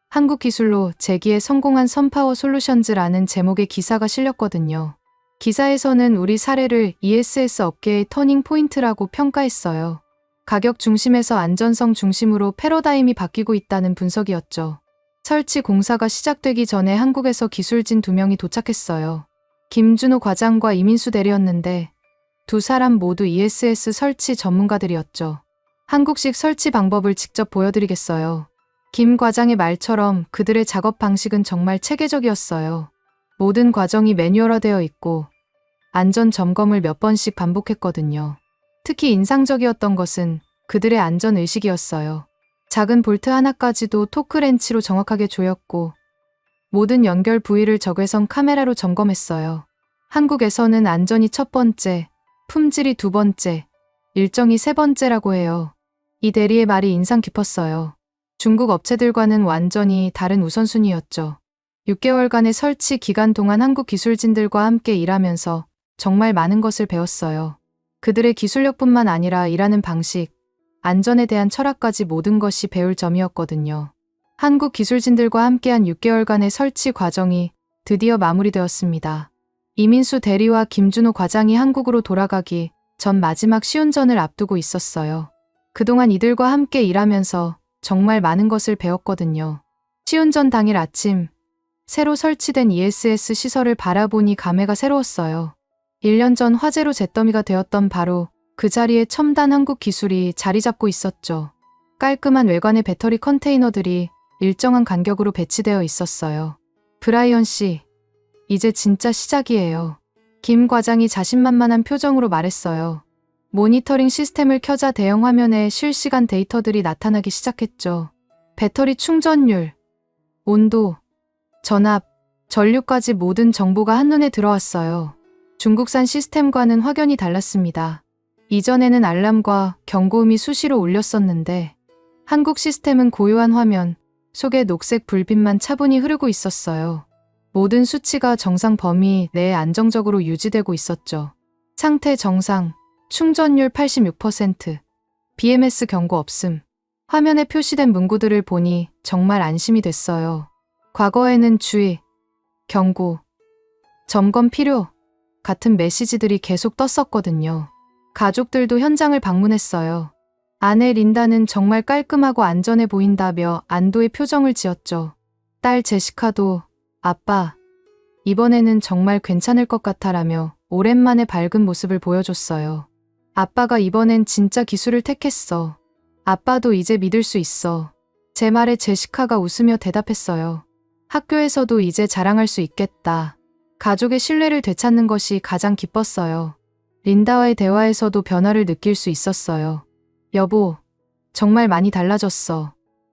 한국 기술로 재기에 성공한 선파워 솔루션즈라는 제목의 기사가 실렸거든요. 기사에서는 우리 사례를 ESS 업계의 터닝 포인트라고 평가했어요. 가격 중심에서 안전성 중심으로 패러다임이 바뀌고 있다는 분석이었죠. 설치 공사가 시작되기 전에 한국에서 기술진 2명이 도착했어요. 김준호 과장과 이민수 대리였는데 두 사람 모두 ESS 설치 전문가들이었죠. 한국식 설치 방법을 직접 보여드리겠어요. 김 과장의 말처럼 그들의 작업 방식은 정말 체계적이었어요. 모든 과정이 매뉴얼화되어 있고 안전 점검을 몇 번씩 반복했거든요. 특히 인상적이었던 것은 그들의 안전 의식이었어요. 작은 볼트 하나까지도 토크렌치로 정확하게 조였고 모든 연결 부위를 적외선 카메라로 점검했어요. 한국에서는 안전이 첫 번째, 품질이 두 번째, 일정이 세 번째라고 해요. 이 대리의 말이 인상 깊었어요. 중국 업체들과는 완전히 다른 우선순위였죠. 6개월간의 설치 기간 동안 한국 기술진들과 함께 일하면서 정말 많은 것을 배웠어요. 그들의 기술력뿐만 아니라 일하는 방식, 안전에 대한 철학까지 모든 것이 배울 점이었거든요. 한국 기술진들과 함께한 6개월간의 설치 과정이 드디어 마무리되었습니다. 이민수 대리와 김준호 과장이 한국으로 돌아가기 전 마지막 시운전을 앞두고 있었어요. 그동안 이들과 함께 일하면서 정말 많은 것을 배웠거든요. 시운전 당일 아침, 새로 설치된 ESS 시설을 바라보니 감회가 새로웠어요. 1년 전 화재로 잿더미가 되었던 바로 그 자리에 첨단 한국 기술이 자리 잡고 있었죠. 깔끔한 외관의 배터리 컨테이너들이 일정한 간격으로 배치되어 있었어요. 브라이언 씨, 이제 진짜 시작이에요. 김 과장이 자신만만한 표정으로 말했어요. 모니터링 시스템을 켜자 대형 화면에 실시간 데이터들이 나타나기 시작했죠. 배터리 충전율, 온도, 전압, 전류까지 모든 정보가 한눈에 들어왔어요. 중국산 시스템과는 확연히 달랐습니다. 이전에는 알람과 경고음이 수시로 울렸었는데 한국 시스템은 고요한 화면 속에 녹색 불빛만 차분히 흐르고 있었어요. 모든 수치가 정상 범위 내에 안정적으로 유지되고 있었죠. 상태 정상, 충전율 86%, BMS 경고 없음. 화면에 표시된 문구들을 보니 정말 안심이 됐어요. 과거에는 주의, 경고, 점검 필요 같은 메시지들이 계속 떴었거든요. 가족들도 현장을 방문했어요. 아내 린다는 정말 깔끔하고 안전해 보인다며 안도의 표정을 지었죠. 딸 제시카도 아빠, 이번에는 정말 괜찮을 것 같아라며 오랜만에 밝은 모습을 보여줬어요. 아빠가 이번엔 진짜 기술을 택했어. 아빠도 이제 믿을 수 있어. 제 말에 제시카가 웃으며 대답했어요. 학교에서도 이제 자랑할 수 있겠다. 가족의 신뢰를 되찾는 것이 가장 기뻤어요. 린다와의 대화에서도 변화를 느낄 수 있었어요. 여보, 정말 많이 달라졌어.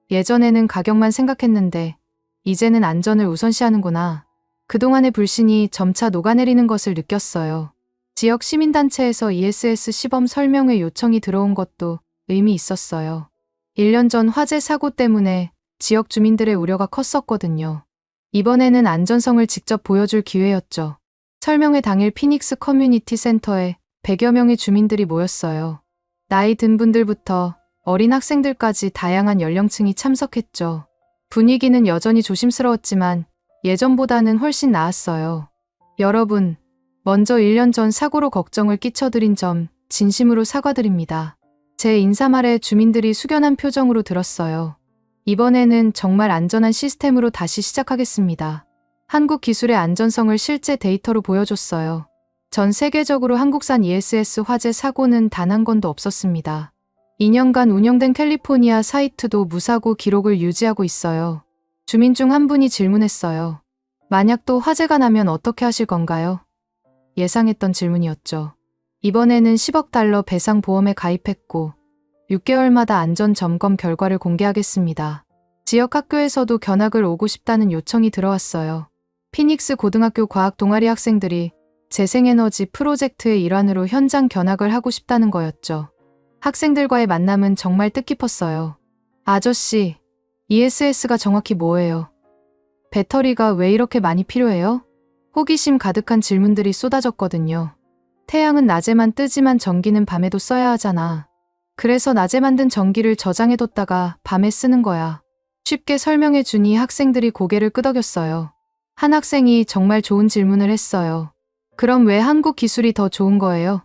예전에는 가격만 생각했는데 이제는 안전을 우선시하는구나. 그동안의 불신이 점차 녹아내리는 것을 느꼈어요. 지역 시민단체에서 ESS 시범 설명회 요청이 들어온 것도 의미 있었어요. 1년 전 화재 사고 때문에 지역 주민들의 우려가 컸었거든요. 이번에는 안전성을 직접 보여줄 기회였죠. 설명회 당일 피닉스 커뮤니티 센터에 100여 명의 주민들이 모였어요. 나이 든 분들부터 어린 학생들까지 다양한 연령층이 참석했죠. 분위기는 여전히 조심스러웠지만 예전보다는 훨씬 나았어요. 여러분, 먼저 1년 전 사고로 걱정을 끼쳐드린 점 진심으로 사과드립니다. 제 인사말에 주민들이 숙연한 표정으로 들었어요. 이번에는 정말 안전한 시스템으로 다시 시작하겠습니다. 한국 기술의 안전성을 실제 데이터로 보여줬어요. 전 세계적으로 한국산 ESS 화재 사고는 단 한 건도 없었습니다. 2년간 운영된 캘리포니아 사이트도 무사고 기록을 유지하고 있어요. 주민 중 한 분이 질문했어요. 만약 또 화재가 나면 어떻게 하실 건가요? 예상했던 질문이었죠. 이번에는 10억 달러 배상 보험에 가입했고 6개월마다 안전 점검 결과를 공개하겠습니다. 지역 학교에서도 견학을 오고 싶다는 요청이 들어왔어요. 피닉스 고등학교 과학 동아리 학생들이 재생에너지 프로젝트의 일환으로 현장 견학을 하고 싶다는 거였죠. 학생들과의 만남은 정말 뜻깊었어요. 아저씨, ESS가 정확히 뭐예요? 배터리가 왜 이렇게 많이 필요해요? 호기심 가득한 질문들이 쏟아졌거든요. 태양은 낮에만 뜨지만 전기는 밤에도 써야 하잖아. 그래서 낮에 만든 전기를 저장해뒀다가 밤에 쓰는 거야. 쉽게 설명해 주니 학생들이 고개를 끄덕였어요. 한 학생이 정말 좋은 질문을 했어요. 그럼 왜 한국 기술이 더 좋은 거예요?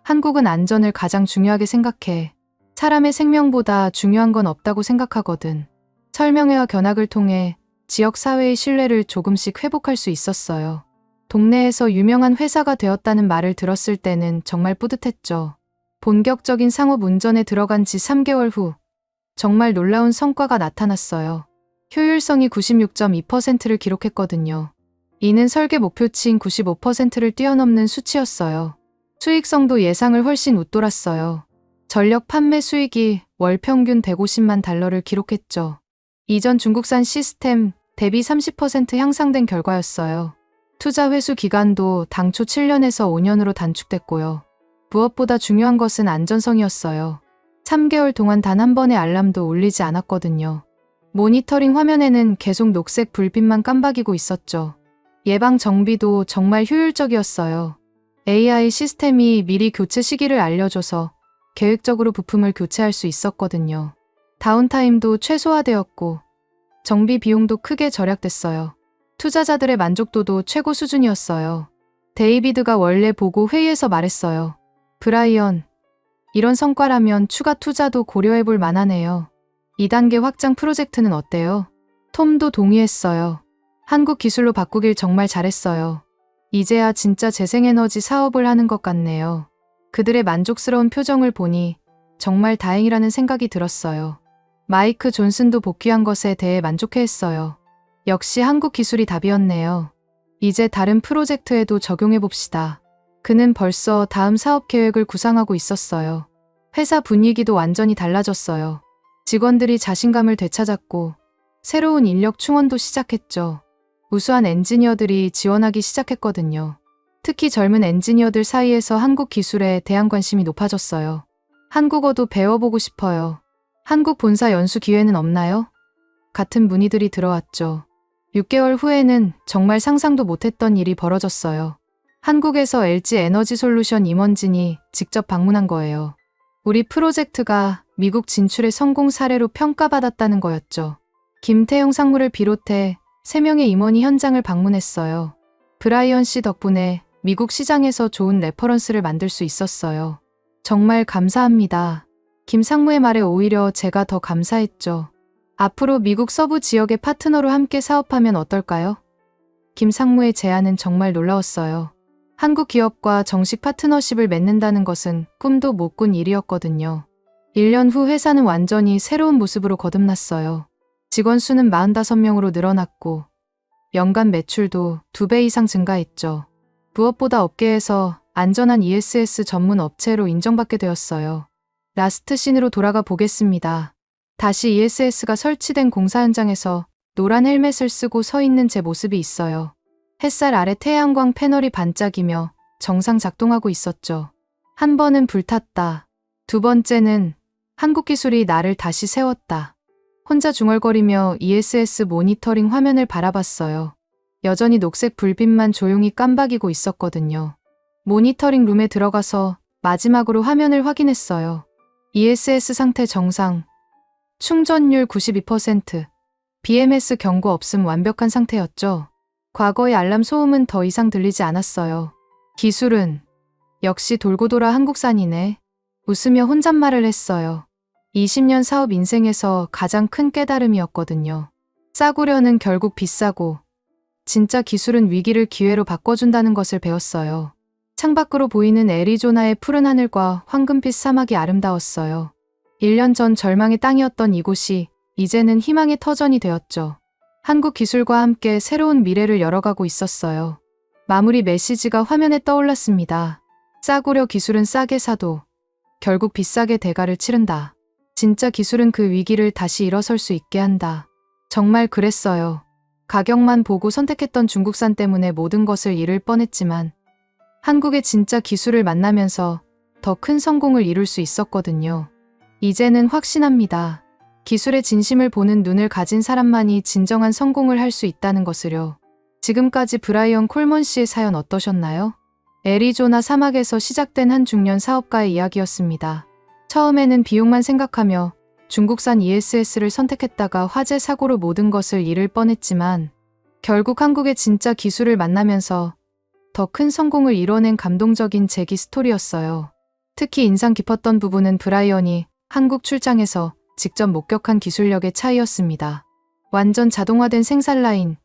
한국은 안전을 가장 중요하게 생각해. 사람의 생명보다 중요한 건 없다고 생각하거든. 설명회와 견학을 통해 지역사회의 신뢰를 조금씩 회복할 수 있었어요. 동네에서 유명한 회사가 되었다는 말을 들었을 때는 정말 뿌듯했죠. 본격적인 상업 운전에 들어간 지 3개월 후 정말 놀라운 성과가 나타났어요. 효율성이 96.2%를 기록했거든요. 이는 설계 목표치인 95%를 뛰어넘는 수치였어요. 수익성도 예상을 훨씬 웃돌았어요. 전력 판매 수익이 월 평균 150만 달러를 기록했죠. 이전 중국산 시스템 대비 30% 향상된 결과였어요. 투자 회수 기간도 당초 7년에서 5년으로 단축됐고요. 무엇보다 중요한 것은 안전성이었어요. 3개월 동안 단 한 번의 알람도 울리지 않았거든요. 모니터링 화면에는 계속 녹색 불빛만 깜박이고 있었죠. 예방 정비도 정말 효율적이었어요. AI 시스템이 미리 교체 시기를 알려줘서 계획적으로 부품을 교체할 수 있었거든요. 다운타임도 최소화되었고 정비 비용도 크게 절약됐어요. 투자자들의 만족도도 최고 수준이었어요. 데이비드가 원래 보고 회의에서 말했어요. 브라이언, 이런 성과라면 추가 투자도 고려해볼 만하네요. 2단계 확장 프로젝트는 어때요? 톰도 동의했어요. 한국 기술로 바꾸길 정말 잘했어요. 이제야 진짜 재생에너지 사업을 하는 것 같네요. 그들의 만족스러운 표정을 보니 정말 다행이라는 생각이 들었어요. 마이크 존슨도 복귀한 것에 대해 만족해했어요. 역시 한국 기술이 답이었네요. 이제 다른 프로젝트에도 적용해봅시다. 그는 벌써 다음 사업 계획을 구상하고 있었어요. 회사 분위기도 완전히 달라졌어요. 직원들이 자신감을 되찾았고 새로운 인력 충원도 시작했죠. 우수한 엔지니어들이 지원하기 시작했거든요. 특히 젊은 엔지니어들 사이에서 한국 기술에 대한 관심이 높아졌어요. 한국어도 배워보고 싶어요. 한국 본사 연수 기회는 없나요? 같은 문의들이 들어왔죠. 6개월 후에는 정말 상상도 못했던 일이 벌어졌어요. 한국에서 LG 에너지 솔루션 임원진이 직접 방문한 거예요. 우리 프로젝트가 미국 진출의 성공 사례로 평가받았다는 거였죠. 김태형 상무를 비롯해 3명의 임원이 현장을 방문했어요. 브라이언 씨 덕분에 미국 시장에서 좋은 레퍼런스를 만들 수 있었어요. 정말 감사합니다. 김 상무의 말에 오히려 제가 더 감사했죠. 앞으로 미국 서부 지역의 파트너로 함께 사업하면 어떨까요? 김 상무의 제안은 정말 놀라웠어요. 한국 기업과 정식 파트너십을 맺는다는 것은 꿈도 못 꾼 일이었거든요. 1년 후 회사는 완전히 새로운 모습으로 거듭났어요. 직원 수는 45명으로 늘어났고 연간 매출도 2배 이상 증가했죠. 무엇보다 업계에서 안전한 ESS 전문 업체로 인정받게 되었어요. 라스트 씬으로 돌아가 보겠습니다. 다시 ESS가 설치된 공사 현장에서 노란 헬멧을 쓰고 서 있는 제 모습이 있어요. 햇살 아래 태양광 패널이 반짝이며 정상 작동하고 있었죠. 한 번은 불탔다. 두 번째는 한국 기술이 나를 다시 세웠다. 혼자 중얼거리며 ESS 모니터링 화면을 바라봤어요. 여전히 녹색 불빛만 조용히 깜박이고 있었거든요. 모니터링 룸에 들어가서 마지막으로 화면을 확인했어요. ESS 상태 정상, 충전율 92%, BMS 경고 없음 완벽한 상태였죠. 과거의 알람 소음은 더 이상 들리지 않았어요. 기술은 역시 돌고 돌아 한국산이네. 웃으며 혼잣말을 했어요. 20년 사업 인생에서 가장 큰 깨달음이었거든요. 싸구려는 결국 비싸고 진짜 기술은 위기를 기회로 바꿔준다는 것을 배웠어요. 창밖으로 보이는 애리조나의 푸른 하늘과 황금빛 사막이 아름다웠어요. 1년 전 절망의 땅이었던 이곳이 이제는 희망의 터전이 되었죠. 한국 기술과 함께 새로운 미래를 열어가고 있었어요. 마무리 메시지가 화면에 떠올랐습니다. 싸구려 기술은 싸게 사도 결국 비싸게 대가를 치른다. 진짜 기술은 그 위기를 다시 일어설 수 있게 한다. 정말 그랬어요. 가격만 보고 선택했던 중국산 때문에 모든 것을 잃을 뻔했지만 한국의 진짜 기술을 만나면서 더 큰 성공을 이룰 수 있었거든요. 이제는 확신합니다. 기술의 진심을 보는 눈을 가진 사람만이 진정한 성공을 할 수 있다는 것을요. 지금까지 브라이언 콜먼 씨의 사연 어떠셨나요? 애리조나 사막에서 시작된 한 중년 사업가의 이야기였습니다. 처음에는 비용만 생각하며 중국산 ESS를 선택했다가 화재 사고로 모든 것을 잃을 뻔했지만 결국 한국의 진짜 기술을 만나면서 더 큰 성공을 이뤄낸 감동적인 재기 스토리였어요. 특히 인상 깊었던 부분은 브라이언이 한국 출장에서 직접 목격한 기술력의 차이였습니다. 완전 자동화된 생산 라인,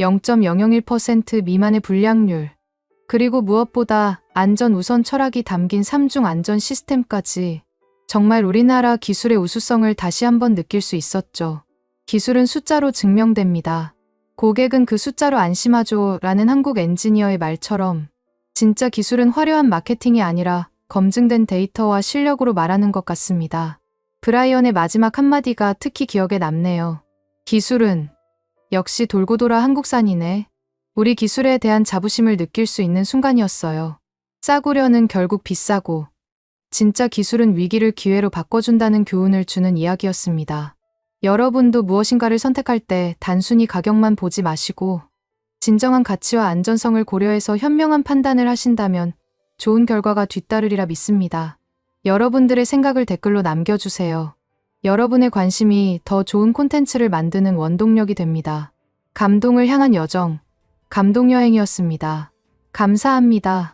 0.001% 미만의 불량률, 그리고 무엇보다 안전 우선 철학이 담긴 3중 안전 시스템까지 정말 우리나라 기술의 우수성을 다시 한번 느낄 수 있었죠. 기술은 숫자로 증명됩니다. 고객은 그 숫자로 안심하죠 라는 한국 엔지니어의 말처럼 진짜 기술은 화려한 마케팅이 아니라 검증된 데이터와 실력으로 말하는 것 같습니다. 브라이언의 마지막 한마디가 특히 기억에 남네요. 기술은 역시 돌고 돌아 한국산이네. 우리 기술에 대한 자부심을 느낄 수 있는 순간이었어요. 싸구려는 결국 비싸고 진짜 기술은 위기를 기회로 바꿔준다는 교훈을 주는 이야기였습니다. 여러분도 무엇인가를 선택할 때 단순히 가격만 보지 마시고 진정한 가치와 안전성을 고려해서 현명한 판단을 하신다면 좋은 결과가 뒤따르리라 믿습니다. 여러분들의 생각을 댓글로 남겨주세요. 여러분의 관심이 더 좋은 콘텐츠를 만드는 원동력이 됩니다. 감동을 향한 여정, 감동여행이었습니다. 감사합니다.